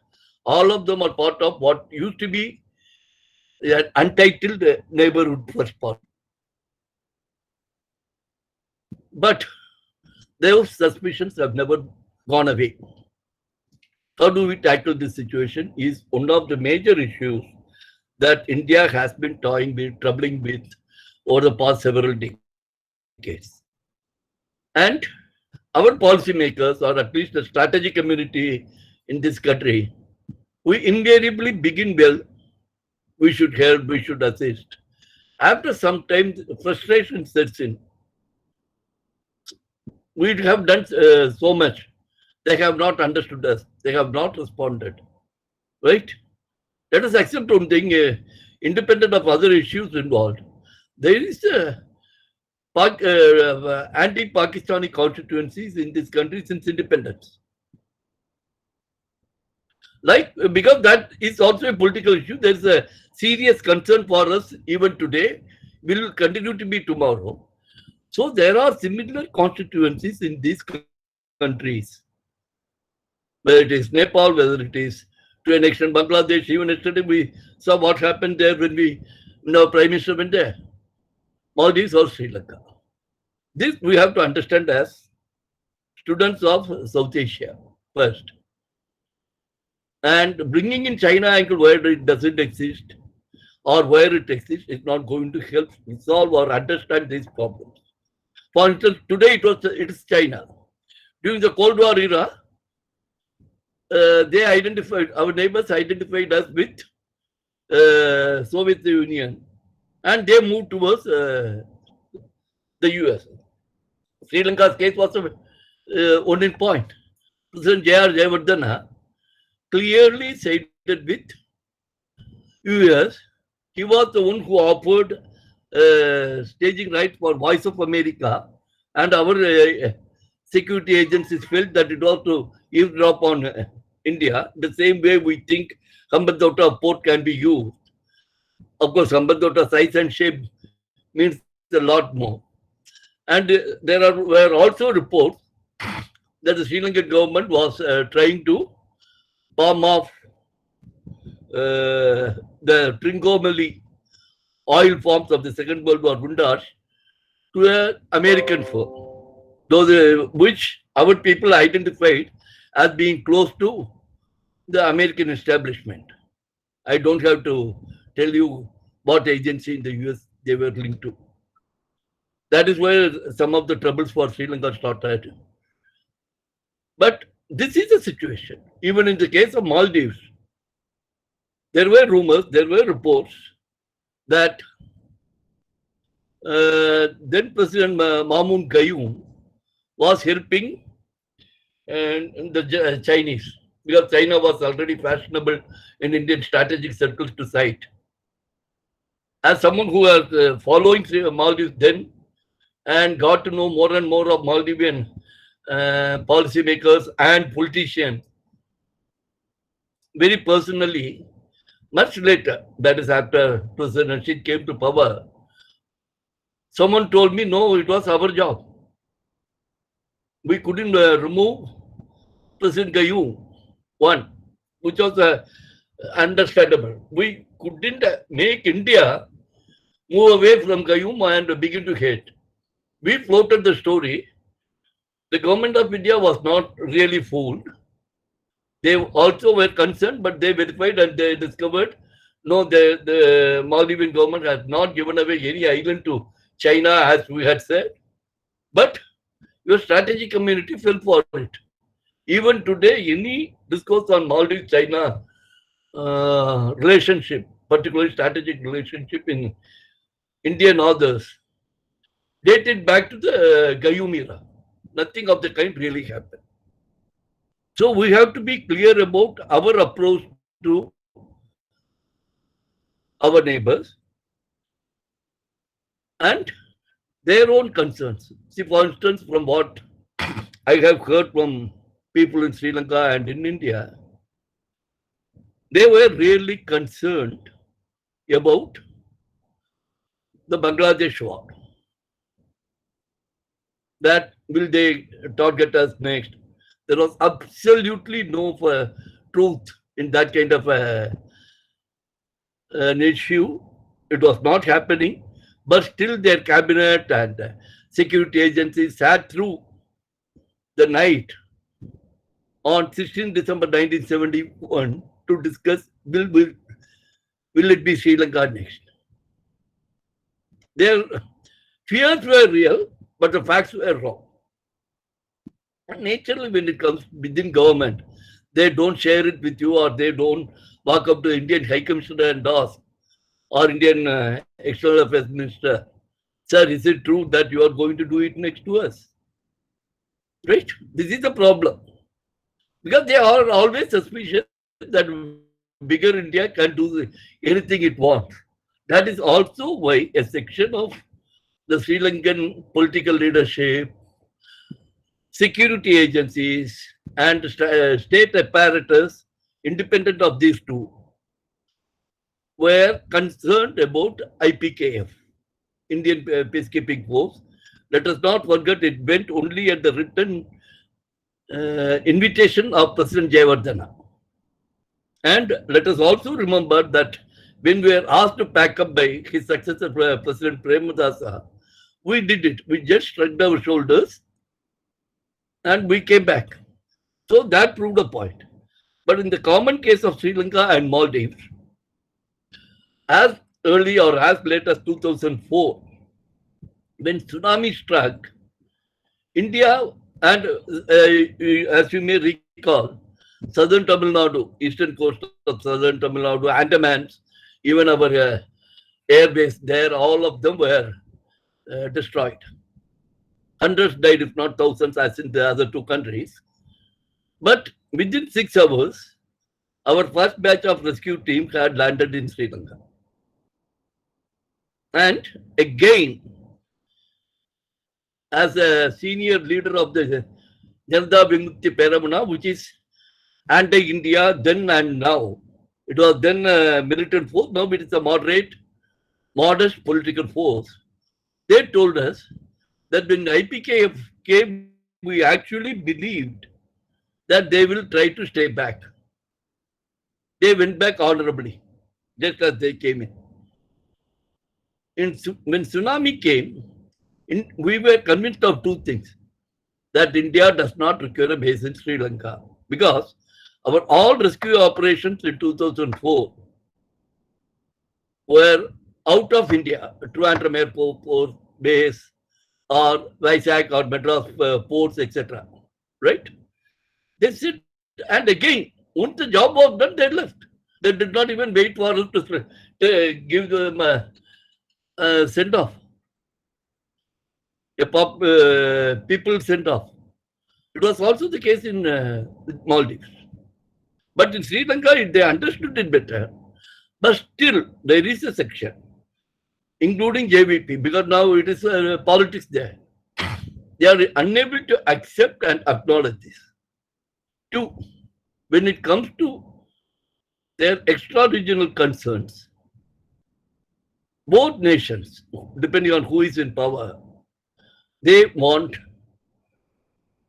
S5: all of them are part of what used to be an untitled neighborhood first policy. But those suspicions have never gone away. How do we tackle this situation is one of the major issues that India has been troubling with over the past several decades. And our policymakers, or at least the strategic community in this country, we invariably begin well. We should help, we should assist. After some time, frustration sets in. We have done so much. They have not understood us. They have not responded. Right? Let us accept one thing, independent of other issues involved. There is a anti-Pakistani constituencies in this country since independence. Like, because that is also a political issue, there is a serious concern for us even today, will continue to be tomorrow. So there are similar constituencies in these countries, whether it is Nepal, whether it is to an extent Bangladesh. Even yesterday we saw what happened there when Prime Minister went there. Maldives or Sri Lanka. This we have to understand as students of South Asia first. And bringing in China angle where it doesn't exist or where it exists is not going to help resolve or understand these problems. For instance, today it is China. During the Cold War era, they identified, our neighbors identified us with Soviet Union, and they moved towards the US. Sri Lanka's case was one in point. President J.R. Jayawardena clearly sided with US. He was the one who offered staging rights for Voice of America, and our security agencies felt that it was to eavesdrop on India. The same way we think Hambantota port can be used. Of course, Hambantota size and shape means a lot more. And there were also reports that the Sri Lankan government was trying to palm off the Trincomalee oil forms of the Second World War Wundash to an American firm, those which our people identified as being close to the American establishment. I don't have to tell you what agency in the US they were linked to. That is where some of the troubles for Sri Lanka started. But this is the situation. Even in the case of Maldives, there were rumors, there were reports that then President Mamoon Gayoom was helping the Chinese, because China was already fashionable in Indian strategic circles to cite. As someone who was following Maldives then and got to know more and more of Maldivian policymakers and politicians, very personally, much later, that is after President Nasheed came to power, someone told me, no, it was our job. We couldn't remove President Gayoom, one, which was understandable. We couldn't make India move away from Gayoom and begin to hate. We floated the story. The government of India was not really fooled. They also were concerned, but they verified and they discovered, no, the Maldivian government has not given away any island to China, as we had said. But your strategic community fell for it. Even today, any discourse on Maldives-China relationship, particularly strategic relationship in India and others, dated back to the Gayoom era. Nothing of the kind really happened. So we have to be clear about our approach to our neighbors and their own concerns. See, for instance, from what I have heard from people in Sri Lanka and in India, they were really concerned about the Bangladesh war. That will they target us next? There was absolutely no truth in that kind of an issue. It was not happening, but still their cabinet and security agencies sat through the night on 16 December 1971 to discuss will it be Sri Lanka next. Their fears were real, but the facts were wrong. And naturally, when it comes within government, they don't share it with you, or they don't walk up to the Indian High Commissioner and ask, or Indian External Affairs Minister, sir, is it true that you are going to do it next to us? Right? This is the problem. Because they are always suspicious that bigger India can do anything it wants. That is also why a section of the Sri Lankan political leadership, security agencies, and state apparatus, independent of these two, were concerned about IPKF, Indian Peacekeeping Force. Let us not forget it went only at the written invitation of President Jayawardena. And let us also remember that when we were asked to pack up by his successor, President Premadasa, we did it. We just shrugged our shoulders and we came back. So that proved a point. But in the common case of Sri Lanka and Maldives, as early or as late as 2004, when tsunami struck, India and as you may recall, southern Tamil Nadu, eastern coast of southern Tamil Nadu, Andamans, even our air base there, all of them were destroyed. Hundreds died, if not thousands, as in the other two countries. But within 6 hours, our first batch of rescue team had landed in Sri Lanka. And again, as a senior leader of the Janata Vimukti Peramuna, which is anti-India then and now. It was then a militant force, now it is a moderate, modest political force. They told us that when IPKF came, we actually believed that they will try to stay back. They went back honorably, just as they came in. When tsunami came, we were convinced of two things. That India does not require a base in Sri Lanka. Because our all rescue operations in 2004 were out of India, Trivandrum Airport base, or Vizag or Madras ports, etc. Right? They said, and again, once the job was done, they left. They did not even wait for us to give them a send off, people sent off. It was also the case in Maldives. But in Sri Lanka, they understood it better. But still, there is a section, including JVP, because now it is politics there. They are unable to accept and acknowledge this. Two, when it comes to their extra-regional concerns, both nations, depending on who is in power, they want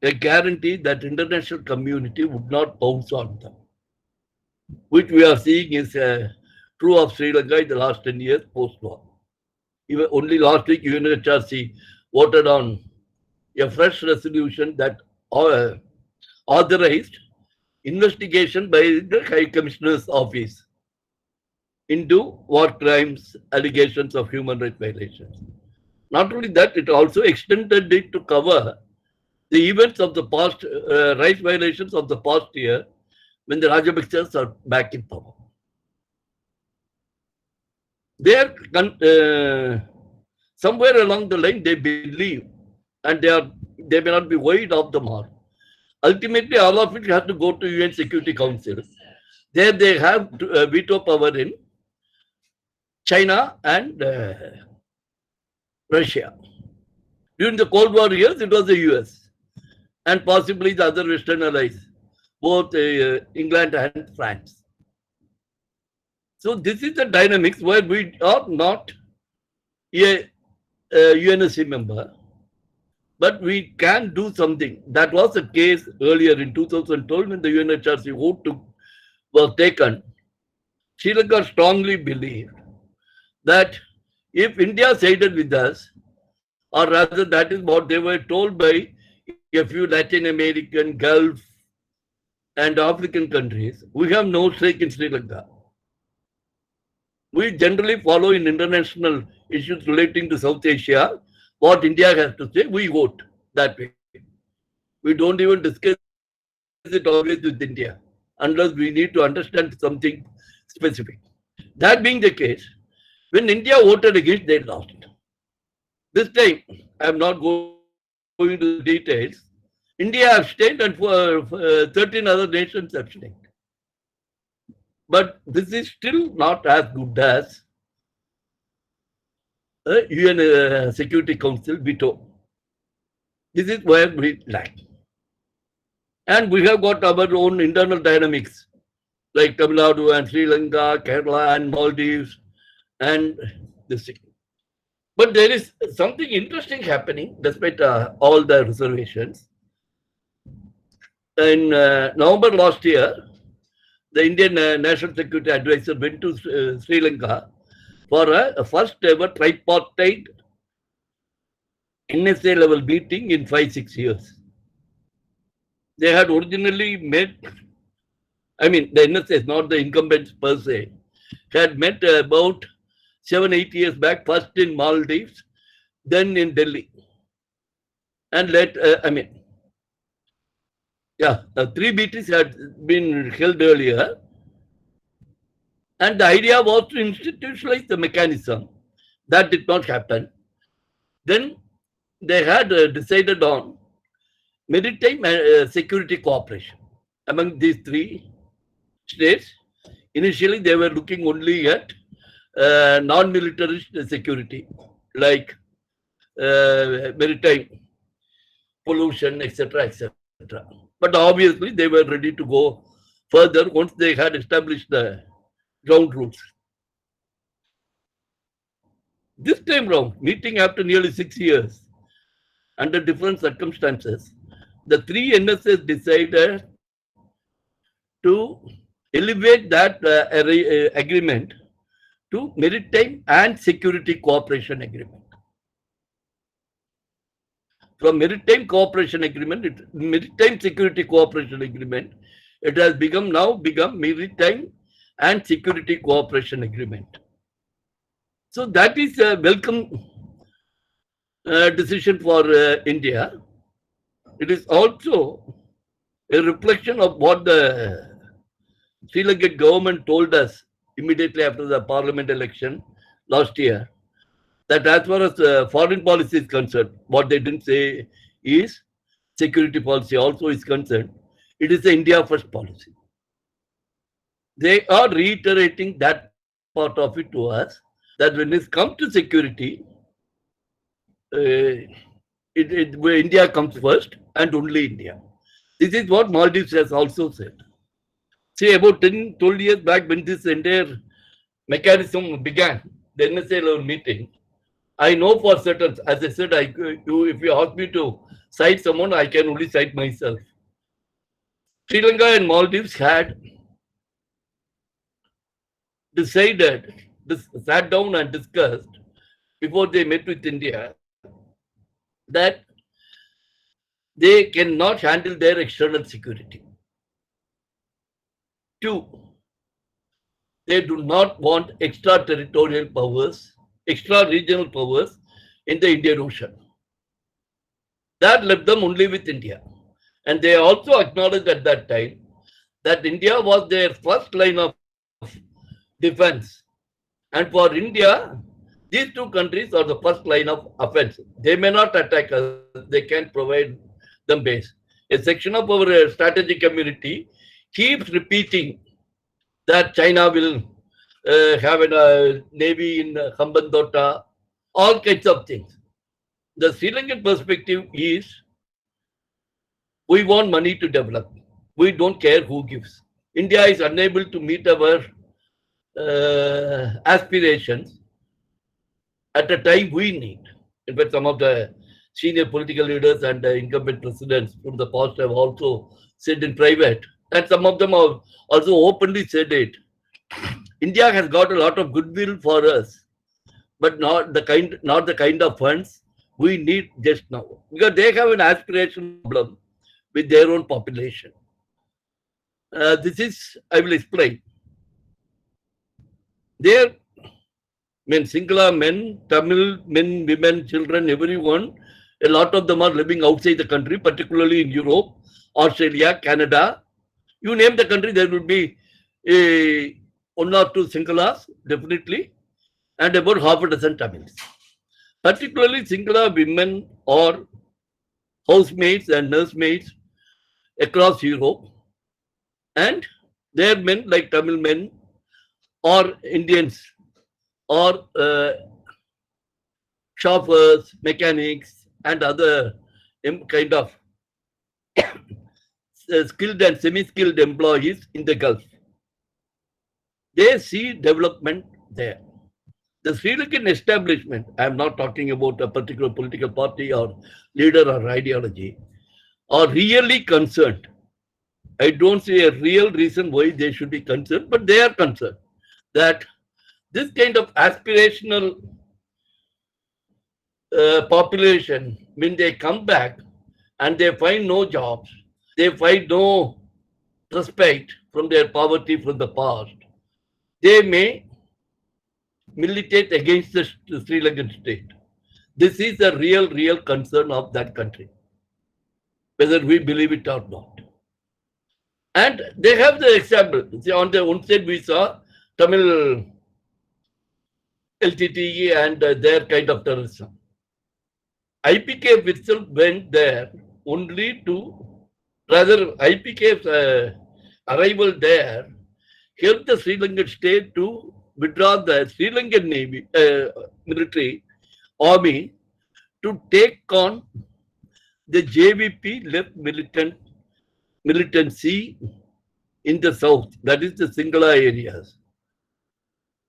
S5: a guarantee that international community would not pounce on them, which we are seeing is true of Sri Lanka in the last 10 years post-war. Even only last week, UNHRC voted on a fresh resolution that authorized investigation by the High Commissioner's Office into war crimes, allegations of human rights violations. Not only that, it also extended it to cover the events of the past, rights violations of the past year when the Rajapaksas are back in power. There, somewhere along the line, they believe, and they may not be wide off the mark. Ultimately, all of it has to go to UN Security Council. There they have veto power in China and Russia. During the Cold War years, it was the US and possibly the other Western allies, both England and France. So this is the dynamics where we are not a UNSC member, but we can do something. That was the case earlier in 2012 when the UNHRC vote was taken. Sri Lanka strongly believed that if India sided with us, or rather that is what they were told by a few Latin American, Gulf and African countries, we have no stake in Sri Lanka. We generally follow in international issues relating to South Asia what India has to say, we vote that way. We don't even discuss it always with India unless we need to understand something specific. That being the case, when India voted against, they lost. This time, I am not going into the details. India abstained and 13 other nations abstained. But this is still not as good as the UN Security Council veto. This is where we lack. And we have got our own internal dynamics, like Tamil Nadu and Sri Lanka, Kerala and Maldives, and this thing. But there is something interesting happening despite all the reservations. In November last year, the Indian National Security Advisor went to Sri Lanka for a first ever tripartite NSA level meeting in 5-6 years. They had originally met, I mean, the NSA is not the incumbents per se, had met about 7-8 years back, first in Maldives, then in Delhi. And 3 meetings had been held earlier. And the idea was to institutionalize the mechanism. That did not happen. Then they had decided on maritime security cooperation among these 3 states. Initially, they were looking only at non-militarist security, like maritime pollution, etc., etc. But obviously, they were ready to go further once they had established the ground rules. This time round, meeting after nearly 6 years, under different circumstances, the 3 NSAs decided to elevate that agreement to maritime and security cooperation agreement. From maritime cooperation agreement, maritime security cooperation agreement, it has become maritime and security cooperation agreement. So that is a welcome decision for India. It is also a reflection of what the Sri Lankan government told us immediately after the parliament election last year, that as far as foreign policy is concerned, what they didn't say is security policy also is concerned. It is the India first policy. They are reiterating that part of it to us, that when it comes to security, India comes first and only India. This is what Maldives has also said. See, about 10-12 years back, when this entire mechanism began, the NSA level meeting, I know for certain, as I said, if you ask me to cite someone, I can only cite myself. Sri Lanka and Maldives had decided, sat down and discussed before they met with India, that they cannot handle their external security. 2, they do not want extraterritorial powers, extra-regional powers in the Indian Ocean. That left them only with India. And they also acknowledged at that time that India was their first line of defense. And for India, these 2 countries are the first line of offense. They may not attack us, they can provide them base. A section of our strategic community keeps repeating that China will have a navy in Hambantota, all kinds of things. The Sri Lankan perspective is, we want money to develop. We don't care who gives. India is unable to meet our aspirations at a time we need. In fact, some of the senior political leaders and the incumbent presidents from the past have also said in private, and some of them have also openly said it. India has got a lot of goodwill for us, but not the kind of funds we need just now, because they have an aspiration problem with their own population. This is, I will explain. There, men, Sinhala men, Tamil men, women, children, everyone, a lot of them are living outside the country, particularly in Europe, Australia, Canada. You name the country, there will be 1 or 2 Sinhalas, definitely, and about half a dozen Tamils. Particularly Sinhala women are housemaids and nursemaids across Europe, and their men like Tamil men or Indians or chauffeurs, mechanics, and other kind of skilled and semi-skilled employees in the Gulf. They see development there. The Sri Lankan establishment, I am not talking about a particular political party or leader or ideology, are really concerned. I don't see a real reason why they should be concerned, but they are concerned that this kind of aspirational population, when they come back and they find no jobs, they find no respect from their poverty from the past, they may militate against the Sri Lankan state. This is a real concern of that country, whether we believe it or not. And they have the example. See, on the one side, we saw Tamil LTTE and their kind of terrorism. IPKF itself went there only to, rather, IPKF's arrival there helped the Sri Lankan state to withdraw the Sri Lankan Navy, military army to take on the JVP left militancy in the south, that is the Singhala areas.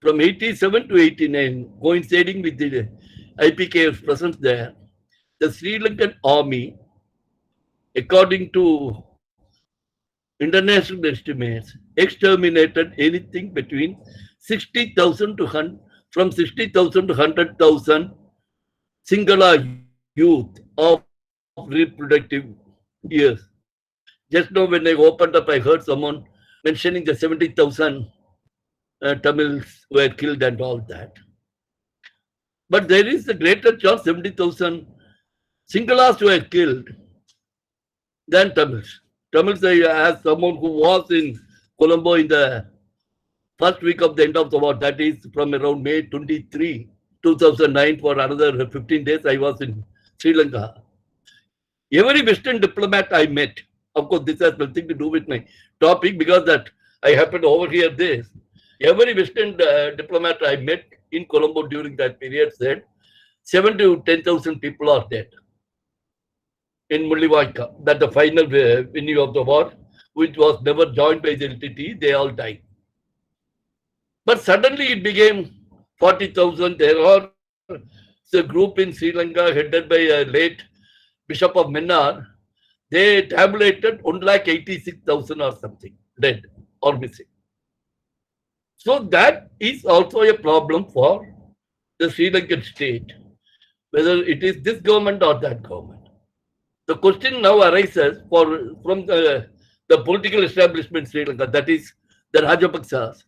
S5: From 87 to 89, coinciding with the IPKF's presence there, the Sri Lankan army, according to international estimates, exterminated anything between 60,000 to from 60,000 to 100,000 Singhala youth of reproductive years. Just now when I opened up, I heard someone mentioning the 70,000 Tamils were killed and all that. But there is a greater chance 70,000 Singhalas were killed than Tamils. Tamils, as someone who was in Colombo in the first week of the end of the war, that is from around May 23, 2009, for another 15 days, I was in Sri Lanka. Every Western diplomat I met, of course, this has nothing to do with my topic because that I happened to overhear this. Every Western diplomat I met in Colombo during that period said 7 to 10,000 people are dead in Mullawaika. That the final venue of the war, which was never joined by the LTT, they all died. But suddenly it became 40,000. There are a group in Sri Lanka headed by a late Bishop of Mennar. They tabulated 186,000 or something dead or missing. So that is also a problem for the Sri Lankan state, whether it is this government or that government. The question now arises from the political establishment in Sri Lanka, that is the Rajapaksas.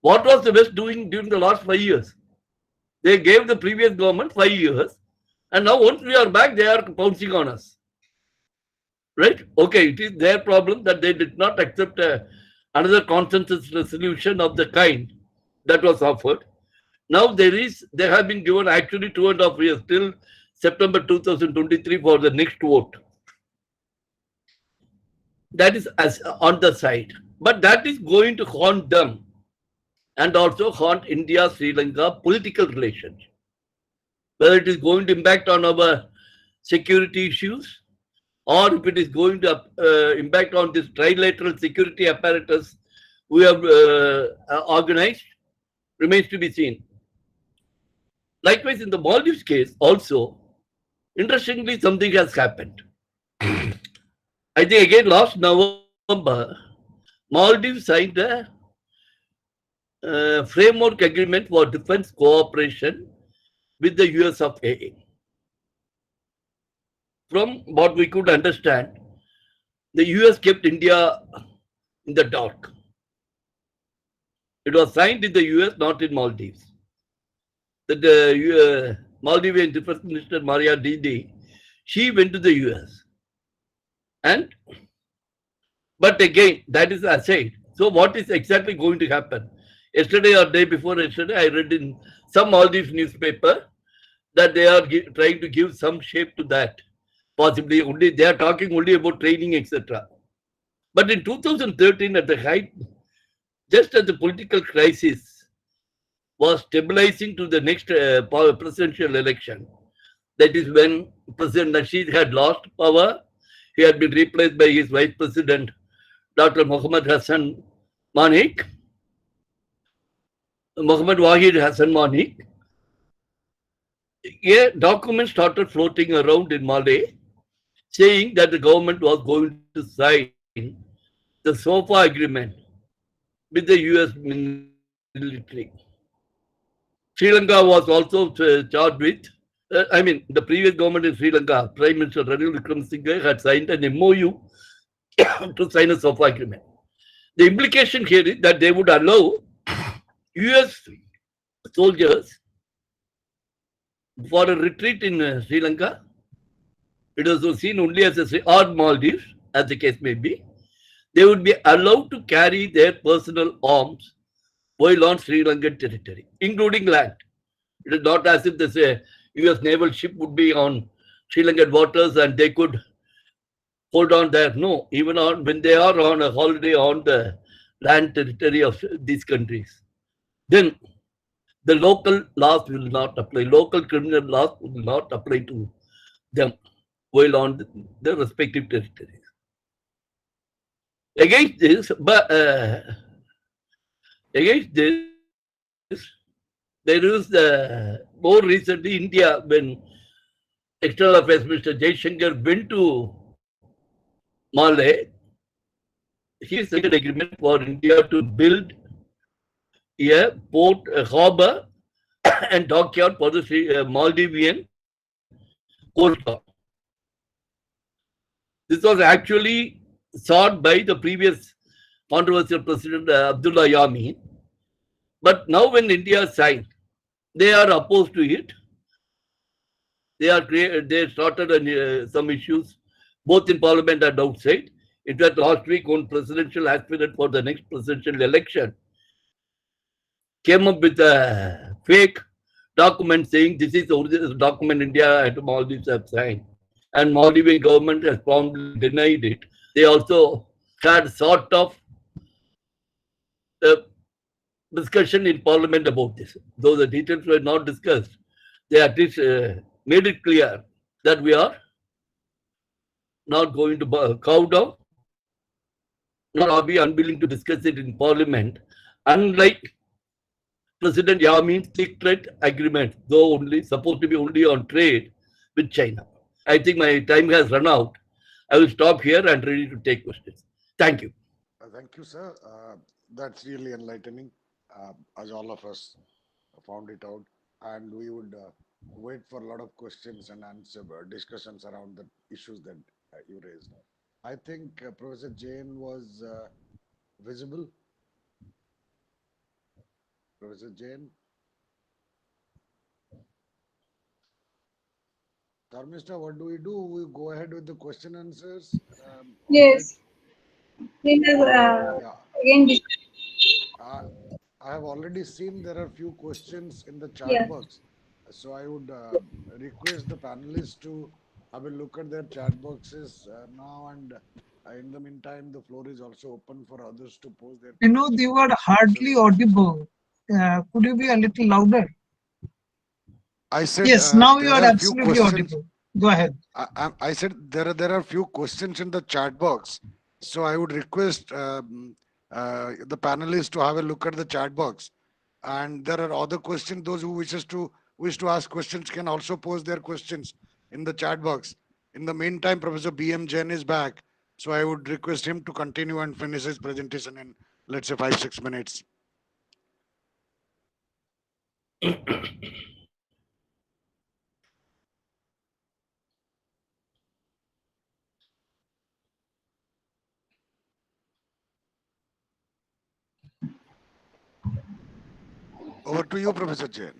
S5: What was the West doing during the last 5 years? They gave the previous government 5 years, and now once we are back, they are pouncing on us. Right? Okay, it is their problem that they did not accept another consensus resolution of the kind that was offered. Now they have been given actually 2.5 years till September 2023 for the next vote. That is as on the side, but that is going to haunt them and also haunt India-Sri Lanka political relations. Whether it is going to impact on our security issues, or if it is going to impact on this trilateral security apparatus we have organized, remains to be seen. Likewise, in the Maldives case also, interestingly, something has happened. I think again last November, Maldives signed a framework agreement for defense cooperation with the US of A. From what we could understand, the US kept India in the dark. It was signed in the US, not in Maldives. The Maldivian Defense Minister Maria Didi, she went to the US. But again, that is aside. So what is exactly going to happen? Yesterday or day before yesterday, I read in some Maldives newspaper that they are trying to give some shape to that. possibly only they are talking only about training, etc. But in 2013, at the height, just as the political crisis was stabilizing to the next presidential election, that is when President Nasheed had lost power. He had been replaced by his vice president, Dr. Mohammad Wahid Hassan Manik. A document started floating around in Malay saying that the government was going to sign the SOFA agreement with the US military. Sri Lanka was also charged with, the previous government in Sri Lanka, Prime Minister Ranil Wickremesinghe had signed an MOU to sign a SOFA agreement. The implication here is that they would allow US soldiers for a retreat in Sri Lanka. It was seen only as or Maldives, as the case may be. They would be allowed to carry their personal arms while on Sri Lankan territory, including land. It is not as if the US naval ship would be on Sri Lankan waters and they could hold on there. No, even on when they are on a holiday on the land territory of these countries, then the local laws will not apply. Local criminal laws will not apply to them while on the respective territories. Against this, there is more recently India, when External Affairs Minister Jaishankar went to Malay, he signed an agreement for India to build a port, a harbor and dockyard for the Maldivian coast guard. This was actually sought by the previous controversial president Abdullah Yami. But now when India signed, they are opposed to it. They started some issues both in parliament and outside. In fact, last week, one presidential aspirant for the next presidential election came up with a fake document saying this is the original document India and Maldives have signed. And Maldivian government has promptly denied it. They also had sort of discussion in parliament about this. Though the details were not discussed, they at least made it clear that we are not going to cow down, nor are we unwilling to discuss it in parliament, unlike President Yamin's secret agreement, though only supposed to be only on trade with China. I think my time has run out. I will stop here and ready to take questions. Thank you.
S1: Thank you, sir. That's really enlightening, as all of us found it out. And we would wait for a lot of questions and answer discussions around the issues that you raised. I think Professor Jain was visible. Professor Jain. Dharmishta, what do? We go ahead with the question answers?
S3: Yes. Please,
S1: Yeah.
S3: again,
S1: I have already seen there are few questions in the chat
S3: yeah.
S1: box. So I would request the panelists to have a look at their chat boxes now, and in the meantime, the floor is also open for others to pose their questions.
S2: You are hardly audible. Could you be a little louder?
S1: I said
S2: Yes, now you
S1: there
S2: are
S1: are few
S2: absolutely
S1: questions.
S2: audible. Go ahead.
S1: I said there are few questions in the chat box. So I would request the panelists to have a look at the chat box. And there are other questions. Those who wish to ask questions can also pose their questions in the chat box. In the meantime, Professor B.M. Jain is back. So I would request him to continue and finish his presentation in, let's say, 5-6 minutes. Over to you, Professor Jain.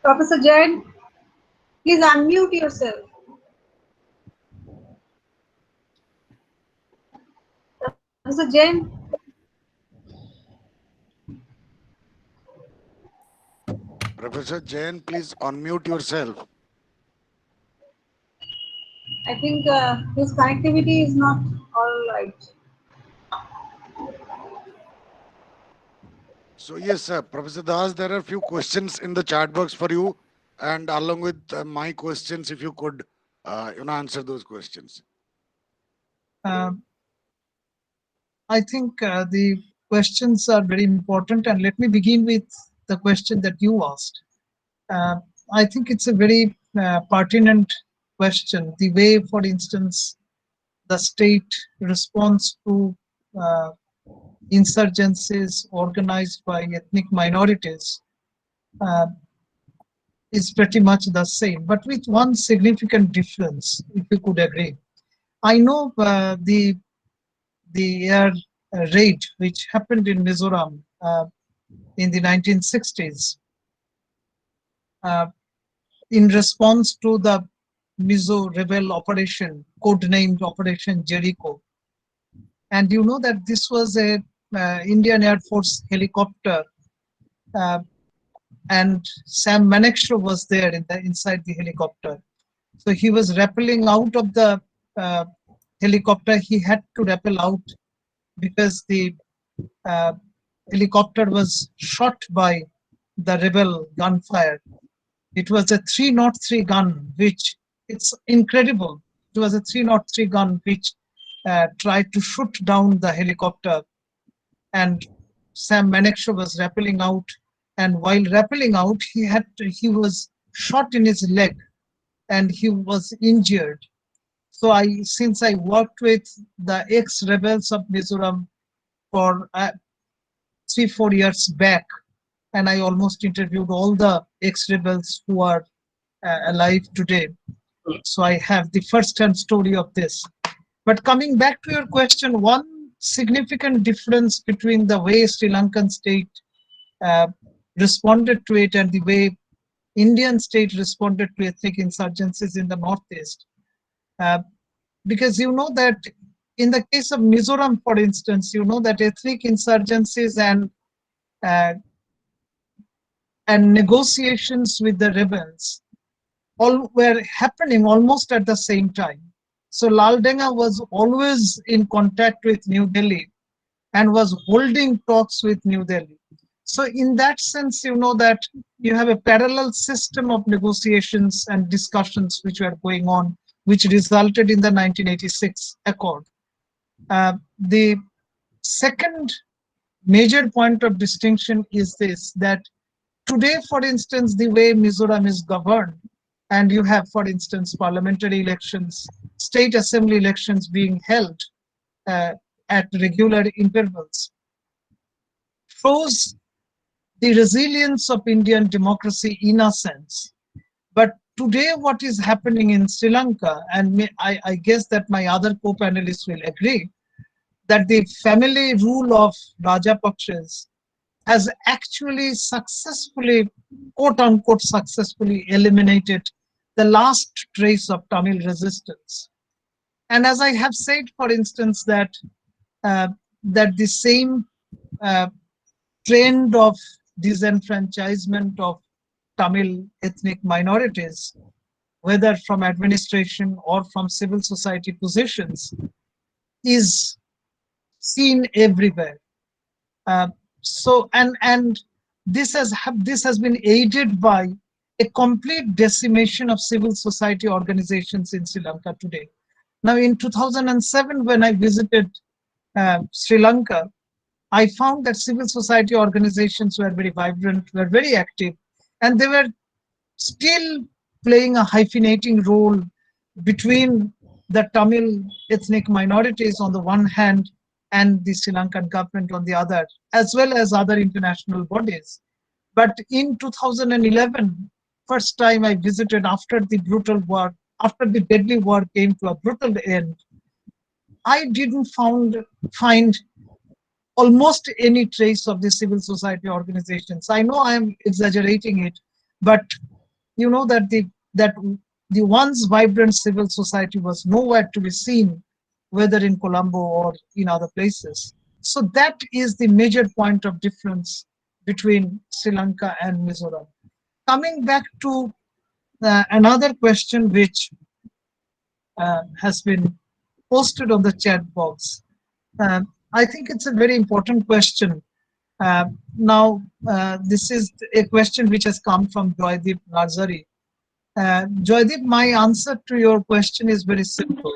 S3: Professor Jain, please unmute yourself. Professor Jain.
S1: Professor Jain, please unmute yourself.
S3: I think his connectivity is not all right.
S1: So yes, Professor Das, there are a few questions in the chat box for you, and along with my questions, if you could, answer those questions.
S2: I think the questions are very important, and let me begin with the question that you asked. I think it's a very pertinent question. The way, for instance, the state responds to uh, insurgencies organized by ethnic minorities uh, is pretty much the same, but with one significant difference, if you could agree. I know the air raid which happened in Mizoram in the 1960s in response to the Mizo rebel operation, codenamed Operation Jericho. And you know that this was a Indian Air Force helicopter, and Sam Manekshaw was there inside the helicopter. So he was rappelling out of the helicopter. He had to rappel out because the helicopter was shot by the rebel gunfire. It was a 303 gun, which it's incredible. It was a 303 gun which tried to shoot down the helicopter, and Sam Manekshaw was rappelling out. And while rappelling out, he was shot in his leg, and he was injured. So since I worked with the ex-rebels of Mizoram for 3-4 years back, and I almost interviewed all the ex-rebels who are alive today. So I have the first-hand story of this. But coming back to your question, one significant difference between the way Sri Lankan state responded to it and the way Indian state responded to ethnic insurgencies in the Northeast. Because you know that in the case of Mizoram, for instance, you know that ethnic insurgencies and negotiations with the rebels all were happening almost at the same time. So Lal Denga was always in contact with New Delhi and was holding talks with New Delhi. So in that sense, you know that you have a parallel system of negotiations and discussions which were going on, which resulted in the 1986 Accord. The second major point of distinction is this, that today, for instance, the way Mizoram is governed, and you have, for instance, parliamentary elections, state assembly elections being held at regular intervals, shows the resilience of Indian democracy in a sense. But today what is happening in Sri Lanka, and I guess that my other co-panelists will agree, that the family rule of Rajapaksas has actually successfully, quote unquote, successfully eliminated the last trace of Tamil resistance. And as I have said, for instance, that the same trend of disenfranchisement of Tamil ethnic minorities, whether from administration or from civil society positions, is seen everywhere. So this has been aided by a complete decimation of civil society organizations in Sri Lanka today. Now, in 2007, when I visited Sri Lanka, I found that civil society organizations were very vibrant, were very active, and they were still playing a hyphenating role between the Tamil ethnic minorities on the one hand and the Sri Lankan government on the other, as well as other international bodies. But in 2011, first time I visited after the brutal war, after the deadly war came to a brutal end, I didn't find almost any trace of the civil society organizations. I know I am exaggerating it, but you know that the once vibrant civil society was nowhere to be seen, whether in Colombo or in other places. So that is the major point of difference between Sri Lanka and Mizoram. coming back to another question which has been posted on the chat box. I think it's a very important question. This is a question which has come from Joydeep Narzari. Joydeep, my answer to your question is very simple.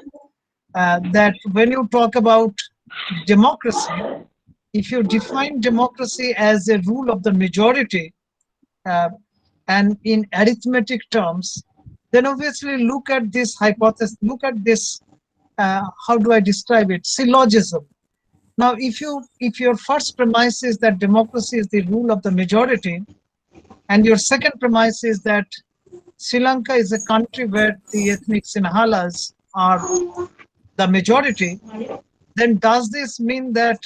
S2: That when you talk about democracy, if you define democracy as a rule of the majority, and in arithmetic terms, then obviously look at this hypothesis, look at this, how do I describe it, syllogism. Now, if your first premise is that democracy is the rule of the majority, and your second premise is that Sri Lanka is a country where the ethnic Sinhalas are the majority, then does this mean that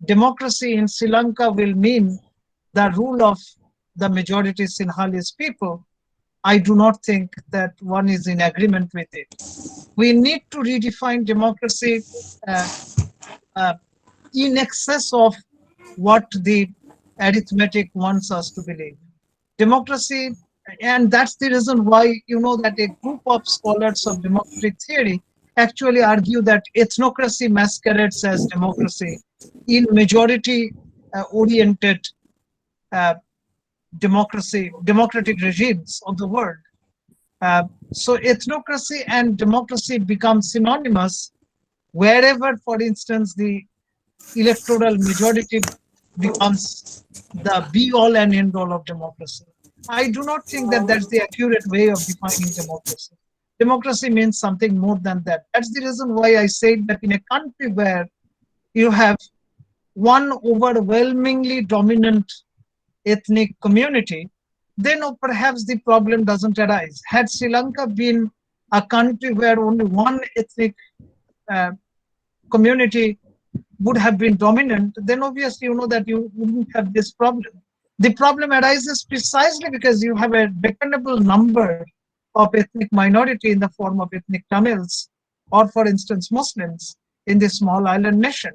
S2: democracy in Sri Lanka will mean the rule of the majority Sinhalese people? I do not think that one is in agreement with it. We need to redefine democracy in excess of what the arithmetic wants us to believe. Democracy, and that's the reason why, you know, that a group of scholars of democratic theory actually argue that ethnocracy masquerades as democracy in majority oriented democratic regimes of the world. So ethnocracy and democracy become synonymous wherever, for instance, the electoral majority becomes the be-all and end-all of democracy. I do not think that that's the accurate way of defining democracy. Democracy means something more than that. That's the reason why I said that in a country where you have one overwhelmingly dominant ethnic community, then perhaps the problem doesn't arise. Had Sri Lanka been a country where only one ethnic community would have been dominant, then obviously you know that you wouldn't have this problem. The problem arises precisely because you have a reckonable number of ethnic minority in the form of ethnic Tamils, or for instance Muslims, in this small island nation.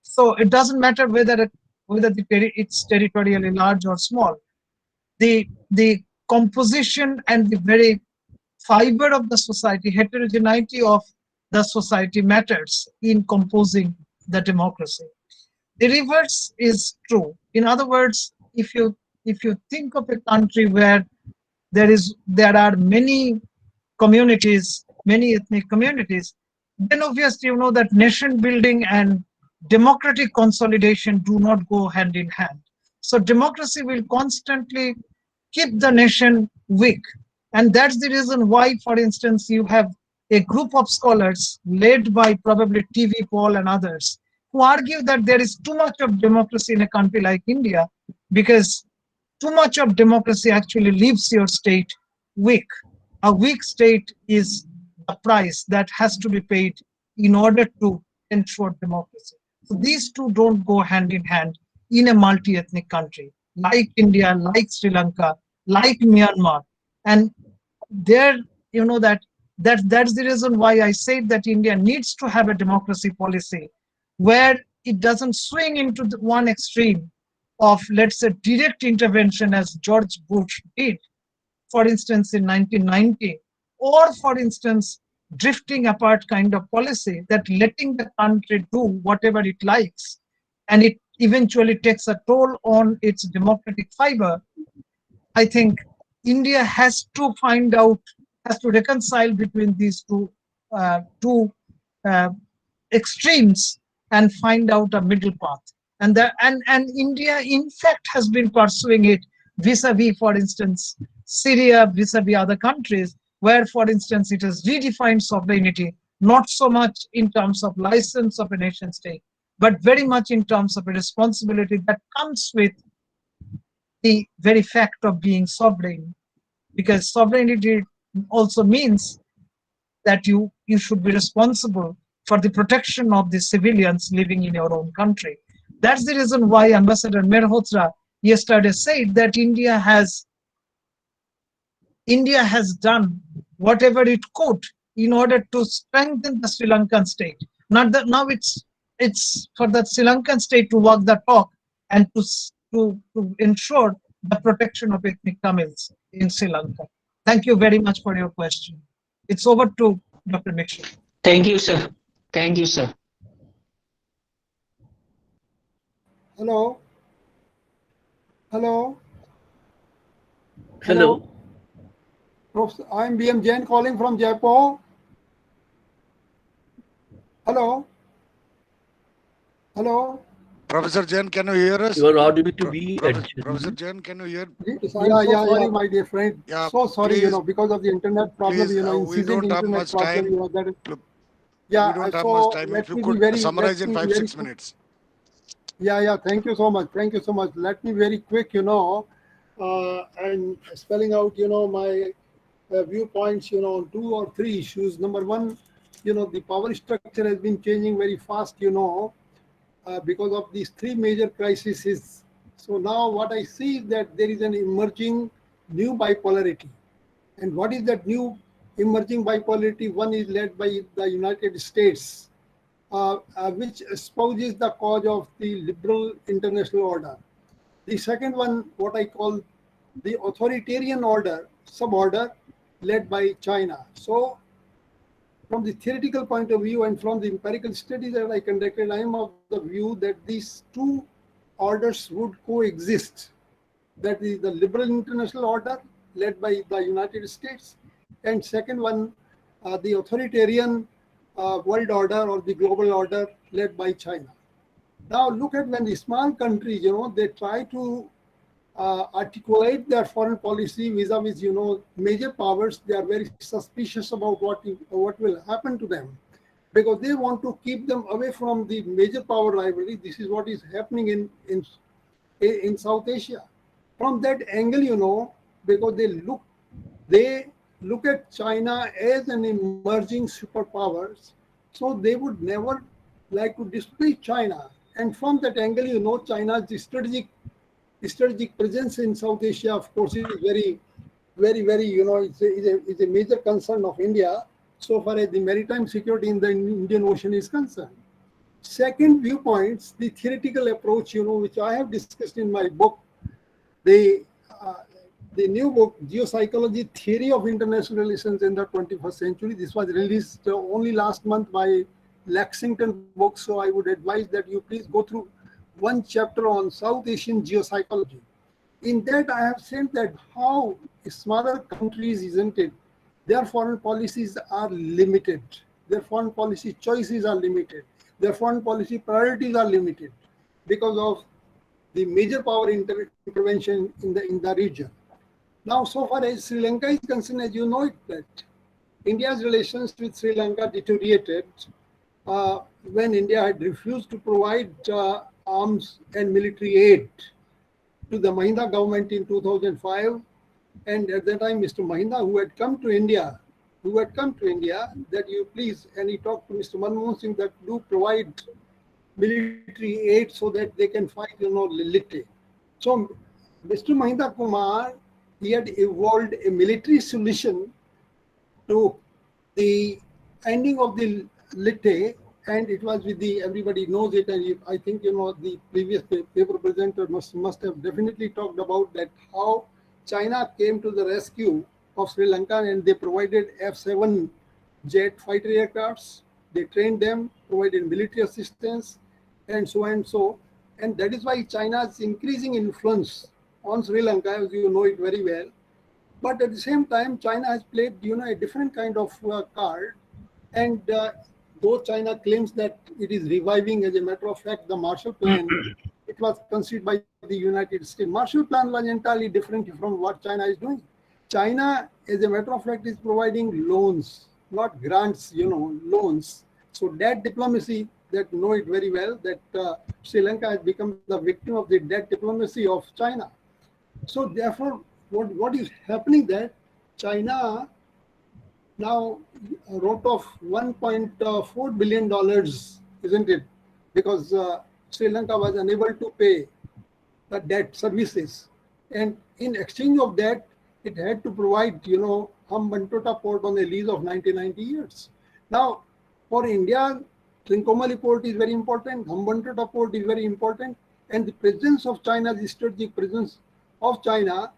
S2: So it doesn't matter whether it's territorially large or small. The composition and the very fiber of the society, heterogeneity of the society matters in composing the democracy. The reverse is true. In other words, if you think of a country where there are many communities, many ethnic communities, then obviously you know that nation building and democratic consolidation do not go hand in hand. So democracy will constantly keep the nation weak. And that's the reason why, for instance, you have a group of scholars led by probably TV Paul and others who argue that there is too much of democracy in a country like India, because too much of democracy actually leaves your state weak. A weak state is a price that has to be paid in order to ensure democracy. So these two don't go hand in hand in a multi-ethnic country like India, like Sri Lanka, like Myanmar. And there, you know, that's the reason why I say that India needs to have a democracy policy where it doesn't swing into the one extreme of, let's say, direct intervention as George Bush did, for instance, in 1990, or for instance, drifting apart kind of policy that letting the country do whatever it likes, and it eventually takes a toll on its democratic fiber. I think India has to reconcile between these two extremes and find out a middle path. And India, in fact, has been pursuing it vis-a-vis, for instance, Syria, vis-a-vis other countries, where, for instance, it has redefined sovereignty, not so much in terms of license of a nation state, but very much in terms of a responsibility that comes with the very fact of being sovereign. Because sovereignty also means that you should be responsible for the protection of the civilians living in your own country. That's the reason why Ambassador Mehrotra yesterday said that India has done whatever it could in order to strengthen the Sri Lankan state. Not that now it's for the Sri Lankan state to walk the talk and to ensure the protection of ethnic Tamils. in Sri Lanka? Thank you very much for your question. It's over to Dr. Mishra.
S6: Thank you, sir. Thank you, sir.
S4: Hello. Hello.
S5: Hello.
S4: Professor, I'm BM Jain calling from Jaipur. Hello. Hello.
S1: Professor Jain, can you hear us?
S5: You are audible to me.
S1: Professor Jain, can you hear?
S4: Sorry, my dear friend.
S1: Yeah,
S4: So sorry,
S1: please,
S4: because of the internet problem,
S1: please, we
S4: incessant
S1: don't have
S4: internet
S1: much
S4: problem,
S1: time.
S4: that is.
S1: We
S4: Yeah,
S1: don't have
S4: so
S1: much time.
S4: let
S1: If you
S4: me be
S1: could
S4: very,
S1: summarize
S4: let
S1: in
S4: me
S1: 5,
S4: very
S1: 6
S4: quick.
S1: minutes.
S4: Yeah, thank you so much. Thank you so much. Let me very quick, and spelling out, my viewpoints, on 2 or 3 issues. Number one, the power structure has been changing very fast, because of these 3 major crises. So now what I see is that there is an emerging new bipolarity. And what is that new emerging bipolarity? One is led by the United States, which espouses the cause of the liberal international order. The second one, what I call the authoritarian order, suborder, led by China. So from the theoretical point of view and from the empirical studies that I conducted, I am of the view that these 2 orders would coexist. That is the liberal international order led by the United States, and second one, the authoritarian world order or the global order led by China. Now look at when the small countries, they try to articulate their foreign policy vis-a-vis, major powers. They are very suspicious about what will happen to them, because they want to keep them away from the major power rivalry. This is what is happening in South Asia. From that angle, because they look at China as an emerging superpower, so they would never like to displace China. And from that angle, China's strategic presence in South Asia, of course, is very, very, very, it's a major concern of India so far as the maritime security in the Indian Ocean is concerned. Second viewpoints, the theoretical approach, which I have discussed in my book, the new book, Geopsychology, Theory of International Relations in the 21st Century. This was released only last month by Lexington Books. So I would advise that you please go through one chapter on South Asian geopsychology. In that, I have said that how smaller countries, isn't it, their foreign policies are limited. Their foreign policy choices are limited. Their foreign policy priorities are limited because of the major power intervention in the region. Now, so far as Sri Lanka is concerned, as you know it, that India's relations with Sri Lanka deteriorated when India had refused to provide arms and military aid to the Mahinda government in 2005. And at that time, Mr. Mahinda, who had come to India, that you please, and he talked to Mr. Manmohan Singh that do provide military aid so that they can fight, Lite. So Mr. Mahinda Kumar, he had evolved a military solution to the ending of the Lite, and it was with everybody knows it, and I think, the previous paper presenter must have definitely talked about that, how China came to the rescue of Sri Lanka and they provided F-7 jet fighter aircrafts. They trained them, provided military assistance, and so and so. And that is why China's increasing influence on Sri Lanka, as you know it very well. But at the same time, China has played, a different kind of card. And though China claims that it is reviving, as a matter of fact, the Marshall Plan, it was conceived by the United States. Marshall Plan was entirely different from what China is doing. China, as a matter of fact, is providing loans, not grants, loans. So debt diplomacy, that know it very well, that Sri Lanka has become the victim of the debt diplomacy of China. So therefore, what is happening that China now wrote off $1.4 billion, isn't it? Because Sri Lanka was unable to pay the debt services. And in exchange of that, it had to provide, Hambantota port on a lease of 90 years. Now, for India, Trincomalee port is very important, Hambantota port is very important, and the presence of China, the strategic presence of China,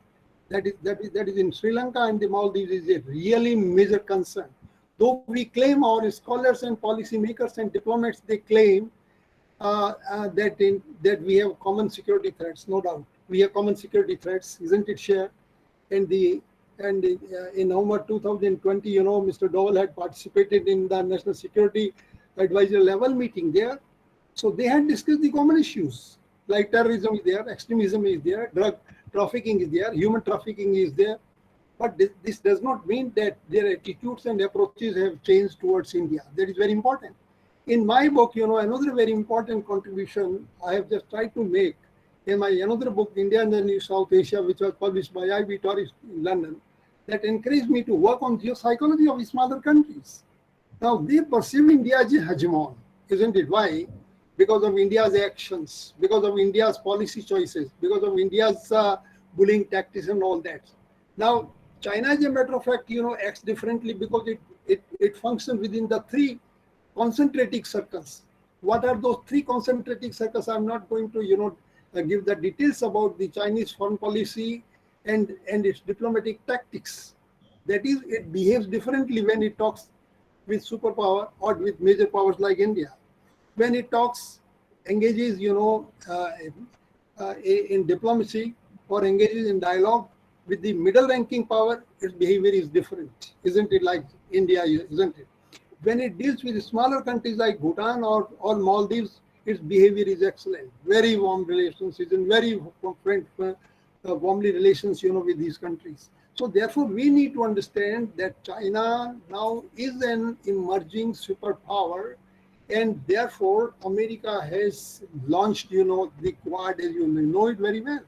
S4: that is in Sri Lanka and the Maldives is a really major concern. Though we claim, our scholars and policymakers and diplomats, they claim that we have common security threats. No doubt, we have common security threats, isn't it, Share? And in November 2020, Mr. Dowell had participated in the National Security Advisor level meeting there. So they had discussed the common issues like terrorism is there, extremism is there, drug trafficking is there, human trafficking is there. But this does not mean that their attitudes and approaches have changed towards India. That is very important. In my book, another very important contribution I have just tried to make in my another book, India and the New South Asia, which was published by IB Tauris in London, that encouraged me to work on geopsychology of smaller countries. Now, they perceive India as a hegemon, isn't it? Why? Because of India's actions, because of India's policy choices, because of India's bullying tactics and all that. Now, China, as a matter of fact, acts differently because it functions within the three concentric circles. What are those three concentric circles? I'm not going to, give the details about the Chinese foreign policy and its diplomatic tactics. That is, it behaves differently when it talks with superpower or with major powers like India. When it talks, engages, in diplomacy or engages in dialogue with the middle-ranking power, its behavior is different, isn't it? Like India, isn't it? When it deals with smaller countries like Bhutan or Maldives, its behavior is excellent. Very warm relations, is in very warmly relations, with these countries. So therefore, we need to understand that China now is an emerging superpower, and therefore America has launched, the Quad, as you know it very well.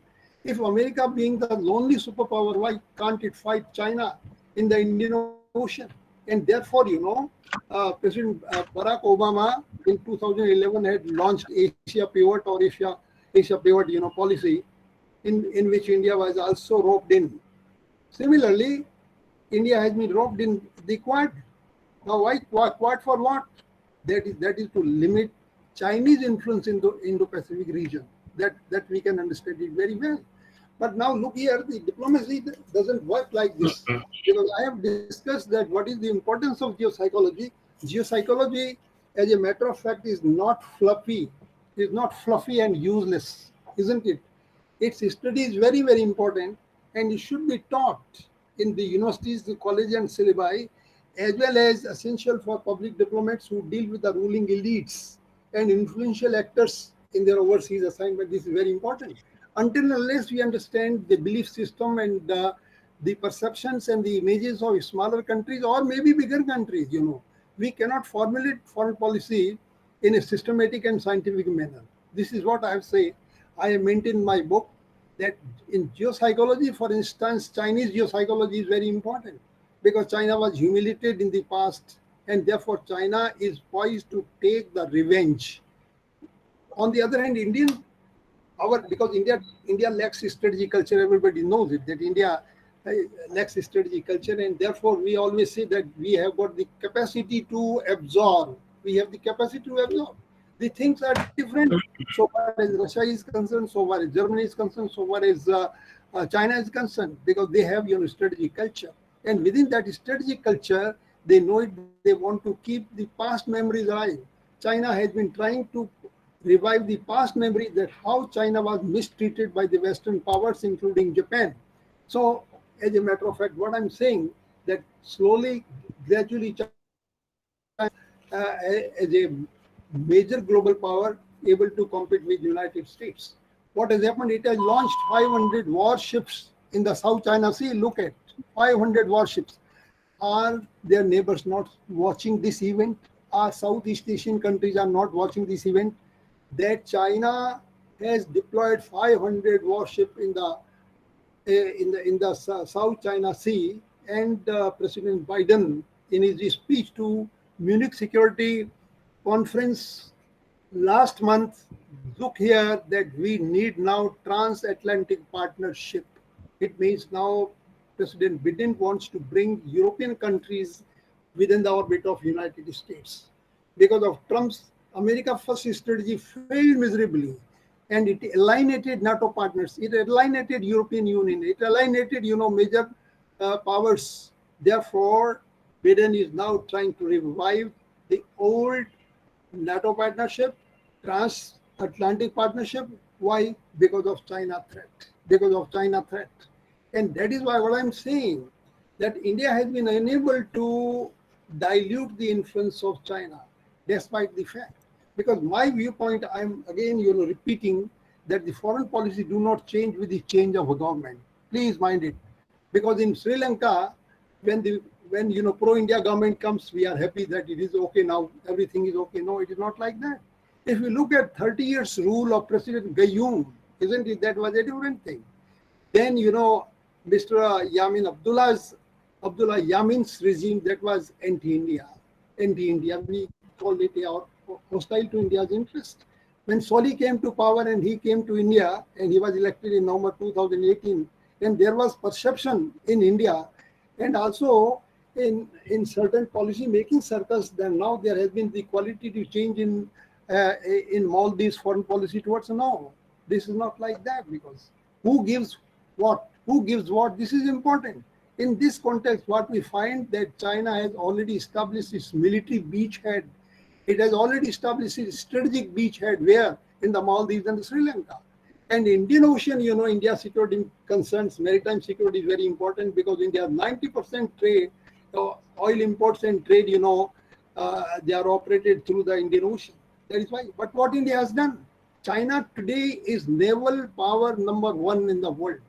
S4: If America being the lonely superpower, why can't it fight China in the Indian Ocean? And therefore, President Barack Obama in 2011 had launched Asia Pivot or Asia Pivot, policy, in which India was also roped in. Similarly, India has been roped in the Quad. Now, why Quad for what? That is to limit Chinese influence in the Indo-Pacific region. That we can understand it very well. But now look here, the diplomacy doesn't work like this. Because I have discussed that what is the importance of geopsychology. Geopsychology, as a matter of fact, is not fluffy. Is not fluffy and useless, isn't it? Its study is very, very important, and it should be taught in the universities, the college and syllabi, as well as essential for public diplomats who deal with the ruling elites and influential actors in their overseas assignment. This is very important. Until unless we understand the belief system and the perceptions and the images of smaller countries or maybe bigger countries, we cannot formulate foreign policy in a systematic and scientific manner. This is what I have said. I have maintained in my book that in geopsychology, for instance, Chinese geopsychology is very important because China was humiliated in the past, and therefore China is poised to take the revenge. On the other hand, because India lacks strategy culture, everybody knows it, that India lacks strategy culture, and therefore we always say that we have got the capacity to absorb. We have the capacity to absorb. The things are different so far as Russia is concerned, so far as Germany is concerned, so far as China is concerned, because they have strategy culture. And within that strategic culture, they know it, they want to keep the past memories alive. China has been trying to revive the past memory that how China was mistreated by the Western powers, including Japan. So, as a matter of fact, what I'm saying that slowly, gradually, China as a major global power able to compete with the United States. What has happened? It has launched 500 warships in the South China Sea. Look at 500 warships. Are their neighbors not watching this event? Our Southeast Asian countries are not watching this event? That China has deployed 500 warships in the South China Sea, and President Biden, in his speech to Munich Security Conference last month, look here that we need now transatlantic partnership. It means now President Biden wants to bring European countries within the orbit of United States. Because of Trump's America First strategy failed miserably. and it alienated NATO partners, it alienated European Union, it alienated, major powers. Therefore, Biden is now trying to revive the old NATO partnership, transatlantic partnership. Why? Because of China threat. Because of China threat. And that is why what I'm saying, that India has been unable to dilute the influence of China, despite the fact. Because my viewpoint, I'm again, repeating that the foreign policy do not change with the change of a government. Please mind it. Because in Sri Lanka, when pro-India government comes, we are happy that it is okay now, everything is okay. No, it is not like that. If you look at 30 years rule of President Gayoom, isn't it, that was a different thing. Then, Mr. Abdullah Yamin's regime, that was anti-India. We call it hostile to India's interest. When Soli came to power and he came to India and he was elected in November 2018, and there was perception in India and also in certain policy making circles, then now there has been the qualitative change in Maldives foreign policy towards no. This is not like that, because who gives what? Who gives what? This is important. In this context, what we find that China has already established its military beachhead. It has already established its strategic beachhead where? In the Maldives and Sri Lanka. And Indian Ocean, India's security concerns, maritime security is very important, because India 90% trade, oil imports and trade, they are operated through the Indian Ocean. That is why. But what India has done? China today is naval power #1 in the world.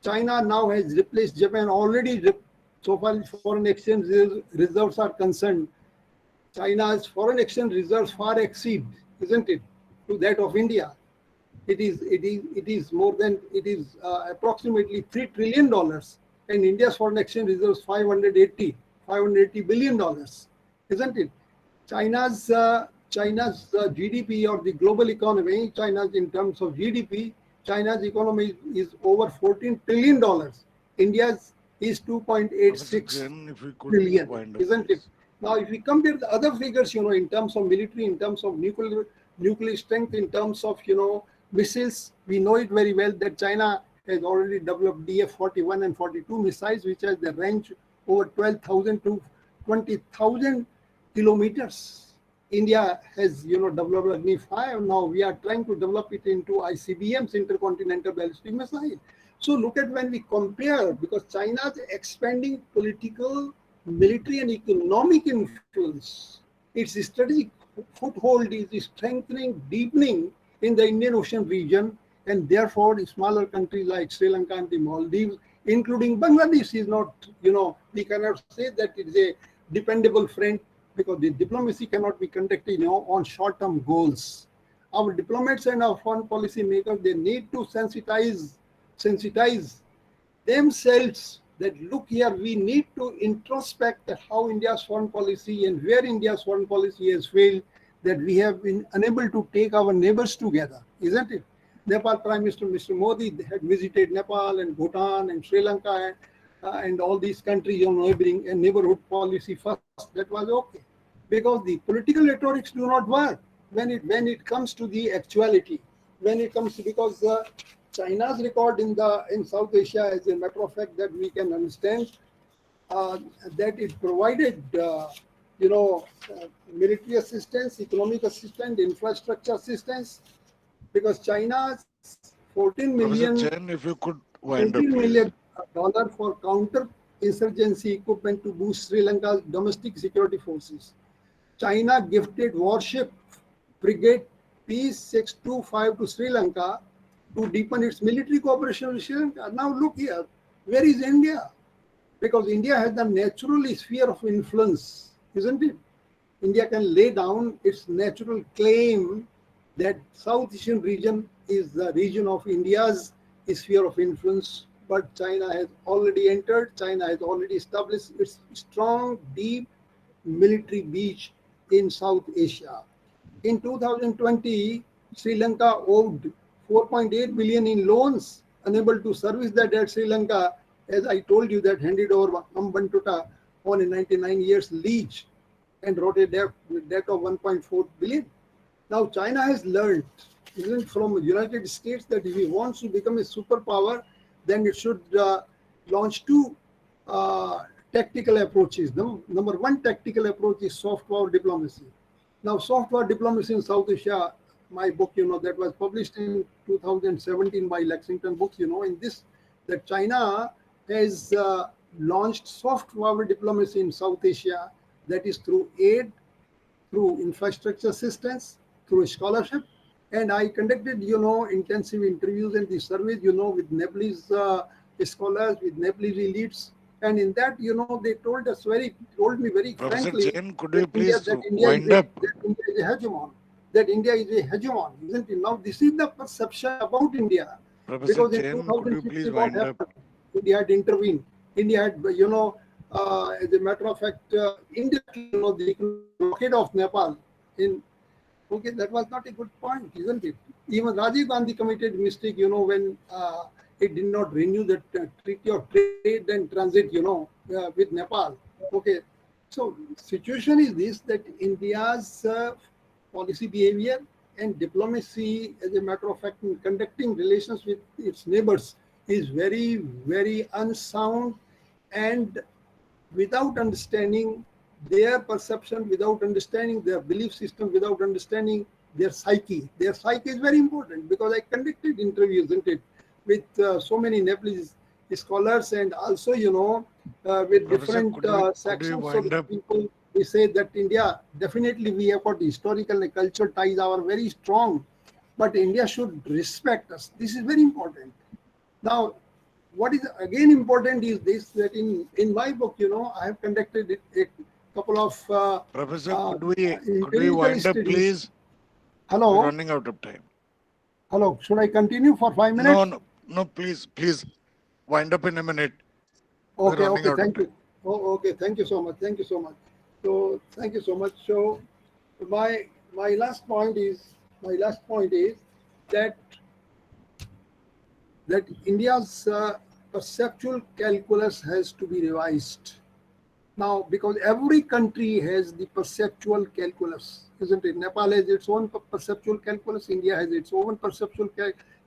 S4: China now has replaced Japan already. So far as foreign exchange reserves are concerned, China's foreign exchange reserves far exceed, isn't it, to that of India. It is approximately $3 trillion, and India's foreign exchange reserves $580 billion, isn't it? China's GDP, or the global economy, China's in terms of GDP, China's economy is over $14 trillion. India's is 2.86 trillion, isn't it? Now, if we compare the other figures, in terms of military, in terms of nuclear strength, in terms of, missiles, we know it very well that China has already developed DF-41 and 42 missiles, which has the range over 12,000 to 20,000 kilometers. India has, developed Agni-5. Now we are trying to develop it into ICBMs, intercontinental ballistic missile. So look at when we compare, because China's expanding political, military, and economic influence, its strategic foothold is strengthening, deepening in the Indian Ocean region, and therefore smaller countries like Sri Lanka and the Maldives, including Bangladesh, is not, we cannot say that it is a dependable friend, because the diplomacy cannot be conducted, on short-term goals. Our diplomats and our foreign policy makers, they need to sensitize themselves that, look here, we need to introspect that how India's foreign policy and where India's foreign policy has failed, that we have been unable to take our neighbors together, isn't it? Nepal Prime Minister, Mr. Modi, had visited Nepal and Bhutan and Sri Lanka and all these countries, neighboring and neighborhood policy first. That was okay, because the political rhetorics do not work when it comes to the actuality. When it comes to, because China's record in South Asia, as a matter of fact, that we can understand, that it provided military assistance, economic assistance, infrastructure assistance, because China's 14 million,
S1: Professor Chen, if you could wind up,
S4: $14
S1: please.
S4: million for counter-insurgency equipment to boost Sri Lanka's domestic security forces. China gifted warship frigate P625 to Sri Lanka to deepen its military cooperation with Sri Lanka. Now look here, where is India? Because India has the natural sphere of influence, isn't it? India can lay down its natural claim that South Asian region is the region of India's sphere of influence, but China has already entered, China has already established its strong, deep military beach in South Asia. In 2020, Sri Lanka owed 4.8 billion in loans, unable to service the debt. Sri Lanka, as I told you, that handed over Hambantota on a 99 years lease and wrote a debt of 1.4 billion. Now China has learned isn't from the United States that if it wants to become a superpower, then it should launch two tactical approaches. No? Number one tactical approach is soft power diplomacy. Now, soft power diplomacy in South Asia, my book, that was published in 2017 by Lexington Books, in this, that China has launched soft power diplomacy in South Asia, that is through aid, through infrastructure assistance, through scholarship. And I conducted, intensive interviews and the surveys, with Nepalese scholars, with Nepalese elites. And in that, they told me very
S1: Professor
S4: frankly,
S1: Jain, could
S4: that
S1: you please
S4: India
S1: wind up?
S4: that India is a hegemon. That India is a hegemon, isn't it? Now, this is the perception about India.
S1: Professor
S4: Because in
S1: Jain, could you
S4: 2016,
S1: please
S4: what
S1: wind up?
S4: happened? India had intervened. India had, as a matter of fact, indirectly, the blockade of Nepal. Okay, that was not a good point, isn't it? Even Rajiv Gandhi committed mistake, when it did not renew the treaty of trade and transit, with Nepal. Okay, so situation is this, that India's policy behavior and diplomacy, as a matter of fact, in conducting relations with its neighbors is very, very unsound and without understanding their perception, without understanding their belief system, without understanding their psyche. Their psyche is very important because I conducted interviews, isn't it, with so many Nepalese scholars and also, with
S1: Professor,
S4: different
S1: could you
S4: sections
S1: wind
S4: of
S1: up?
S4: people. We say that India, definitely we have got historical and cultural ties are very strong, but India should respect us. This is very important. Now, what is again important is this, that in my book, I have conducted a couple of
S1: Professor, could we
S4: empirical
S1: wind up,
S4: studies.
S1: please? We're
S4: Hello,
S1: running out of time.
S4: hello. Should I continue for 5 minutes?
S1: No, please wind up in a minute. We're
S4: Okay,
S1: running
S4: okay.
S1: out of
S4: Thank
S1: time.
S4: you. Oh, okay. Thank you so much. Thank you so much. So thank you so much. So my last point is that India's perceptual calculus has to be revised now, because every country has the perceptual calculus, isn't it? Nepal has its own perceptual calculus. India has its own perceptual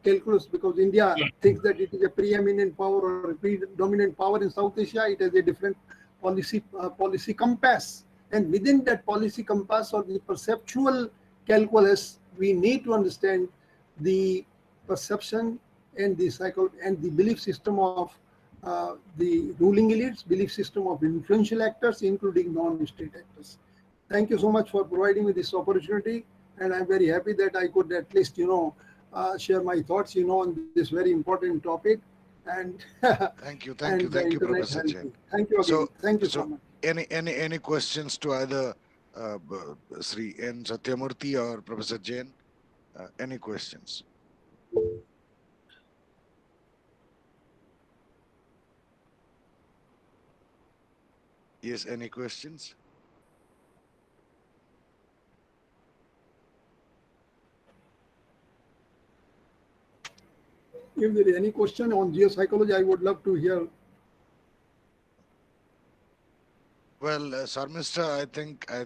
S4: calculus, because India thinks that it is a preeminent power or a predominant power in South Asia. It has a different policy compass, and within that policy compass or the perceptual calculus, we need to understand the perception and the and the belief system of the ruling elites, belief system of influential actors, including non-state actors. Thank you so much for providing me this opportunity, and I'm very happy that I could at least, share my thoughts, on this very important topic. And
S1: Thank you,
S4: and the internet
S1: Professor
S4: helped
S1: Jain.
S4: me. Thank you again. Thank you so much.
S1: Any questions to either Sri N. Satyamurthy or Professor Jain? Any questions? Yes, any questions?
S4: If there is any question on geopsychology, I would love to hear.
S1: Well, Sarmista, I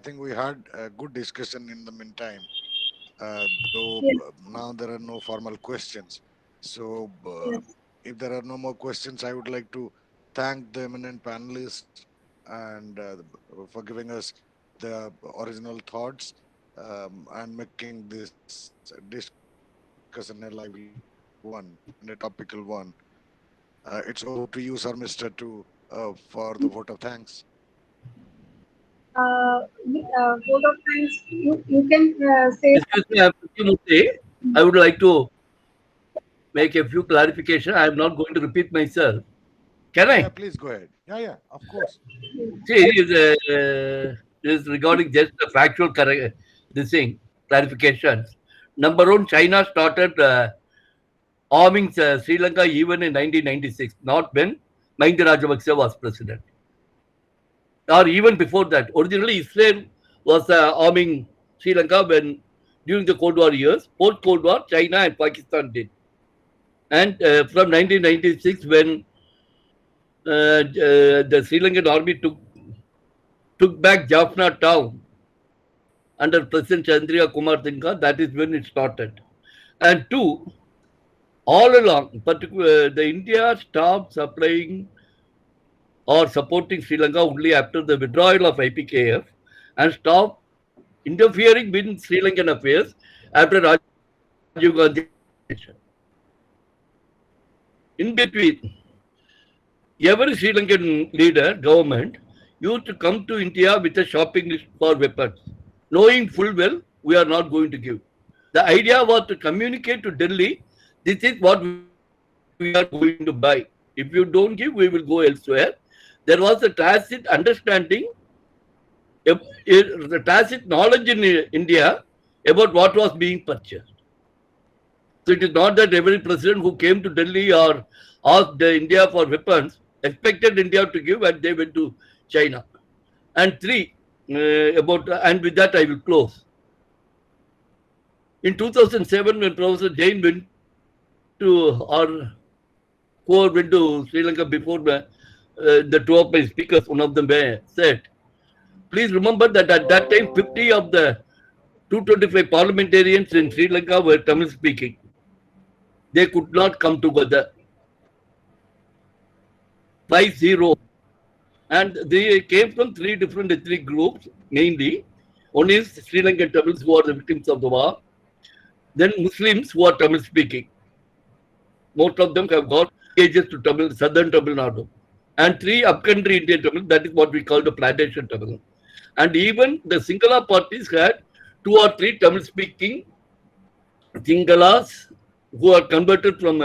S1: think we had a good discussion in the meantime. Though
S3: Yes.
S1: now there are no formal questions. So
S3: Yes.
S1: if there are no more questions, I would like to thank the eminent panelists and for giving us the original thoughts and making this discussion a lively one and a topical one. It's over to you, Sir Mister, to for the vote of thanks.
S3: Vote of thanks. You can say.
S5: Excuse me, Satyamurthy. I would like to make a few clarifications. I am not going to repeat myself. Can
S1: Yeah,
S5: I?
S1: please go ahead. Yeah, of course.
S5: See, is regarding just the factual correct this thing clarifications. Number one, China started arming Sri Lanka even in 1996, not when Mahinda Rajapaksa was president, or even before that. Originally, Israel was arming Sri Lanka when during the Cold War years. Post Cold War, China and Pakistan did, and from 1996 when the Sri Lankan army took back Jaffna town under President Chandriya Kumar Singha, that is when it started. And two, all along, particularly the India stopped supplying or supporting Sri Lanka only after the withdrawal of IPKF and stopped interfering with Sri Lankan affairs after Rajiv Gandhi. In between, every Sri Lankan leader, government, used to come to India with a shopping list for weapons, knowing full well we are not going to give. The idea was to communicate to Delhi, this is what we are going to buy. If you don't give, we will go elsewhere. There was a tacit understanding, the tacit knowledge in India about what was being purchased. So it is not that every president who came to Delhi or asked India for weapons expected India to give and they went to China. And three, and with that I will close. In 2007, when Professor Jain went to Sri Lanka before the two of my speakers, one of them said, please remember that at that time, 50 of the 225 parliamentarians in Sri Lanka were Tamil speaking. They could not come together. 5-0. And they came from three different ethnic groups, mainly. One is Sri Lankan Tamils who are the victims of the war. Then Muslims who are Tamil speaking. Most of them have got cages to Tamil, southern Tamil Nadu. And three upcountry Indian Tamil, that is what we call the plantation Tamil. And even the Singhala parties had 2 or 3 Tamil speaking Singalas who are converted from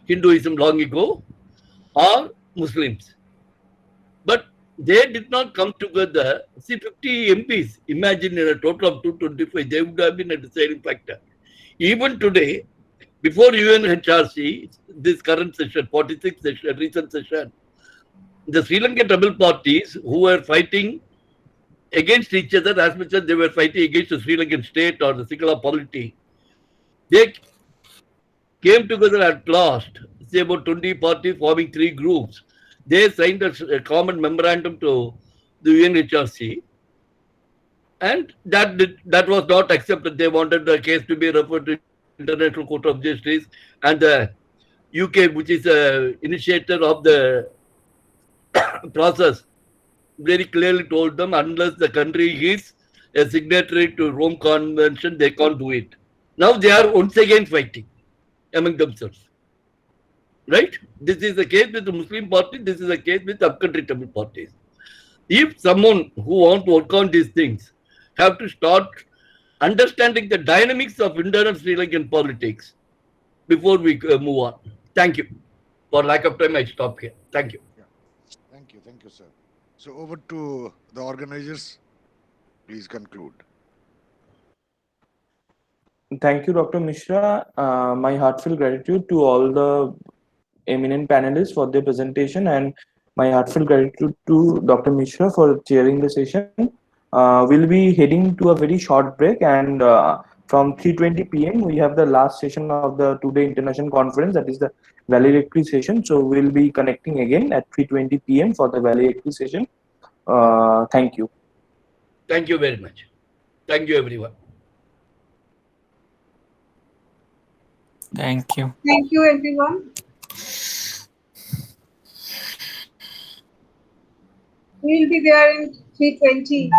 S5: Hinduism long ago or Muslims. But they did not come together. See, 50 MPs, imagine in a total of 225, they would have been a deciding factor. Even today, before UNHRC, this current session, 46th session, recent session, the Sri Lankan Tamil parties who were fighting against each other as much as they were fighting against the Sri Lankan state or the Sinhala polity, they came together at last, say about 20 parties forming 3 groups. They signed a common memorandum to the UNHRC, and that was not accepted. They wanted the case to be referred to International Court of Justice, and the UK, which is the initiator of the process, very clearly told them unless the country is a signatory to Rome Convention, they can't do it. Now they are once again fighting among themselves. Right? This is the case with the Muslim party, this is the case with upcountry Tamil parties. If someone who wants to work on these things have to start understanding the dynamics of internal Sri Lankan politics before we move on. Thank you. For lack of time, I stop here. Thank you.
S1: Thank you, sir. So over to the organizers. Please conclude.
S7: Thank you, Dr. Mishra. My heartfelt gratitude to all the eminent panelists for their presentation, and my heartfelt gratitude to Dr. Mishra for chairing the session. We'll be heading to a very short break, and from 3:20 p.m. we have the last session of the two-day international conference, that is the valedictory session. So we'll be connecting again at 3:20 p.m. for the valedictory session. Thank you.
S5: Thank you very much. Thank you, everyone.
S6: Thank you.
S3: Thank you, everyone. We will be there in 3:20.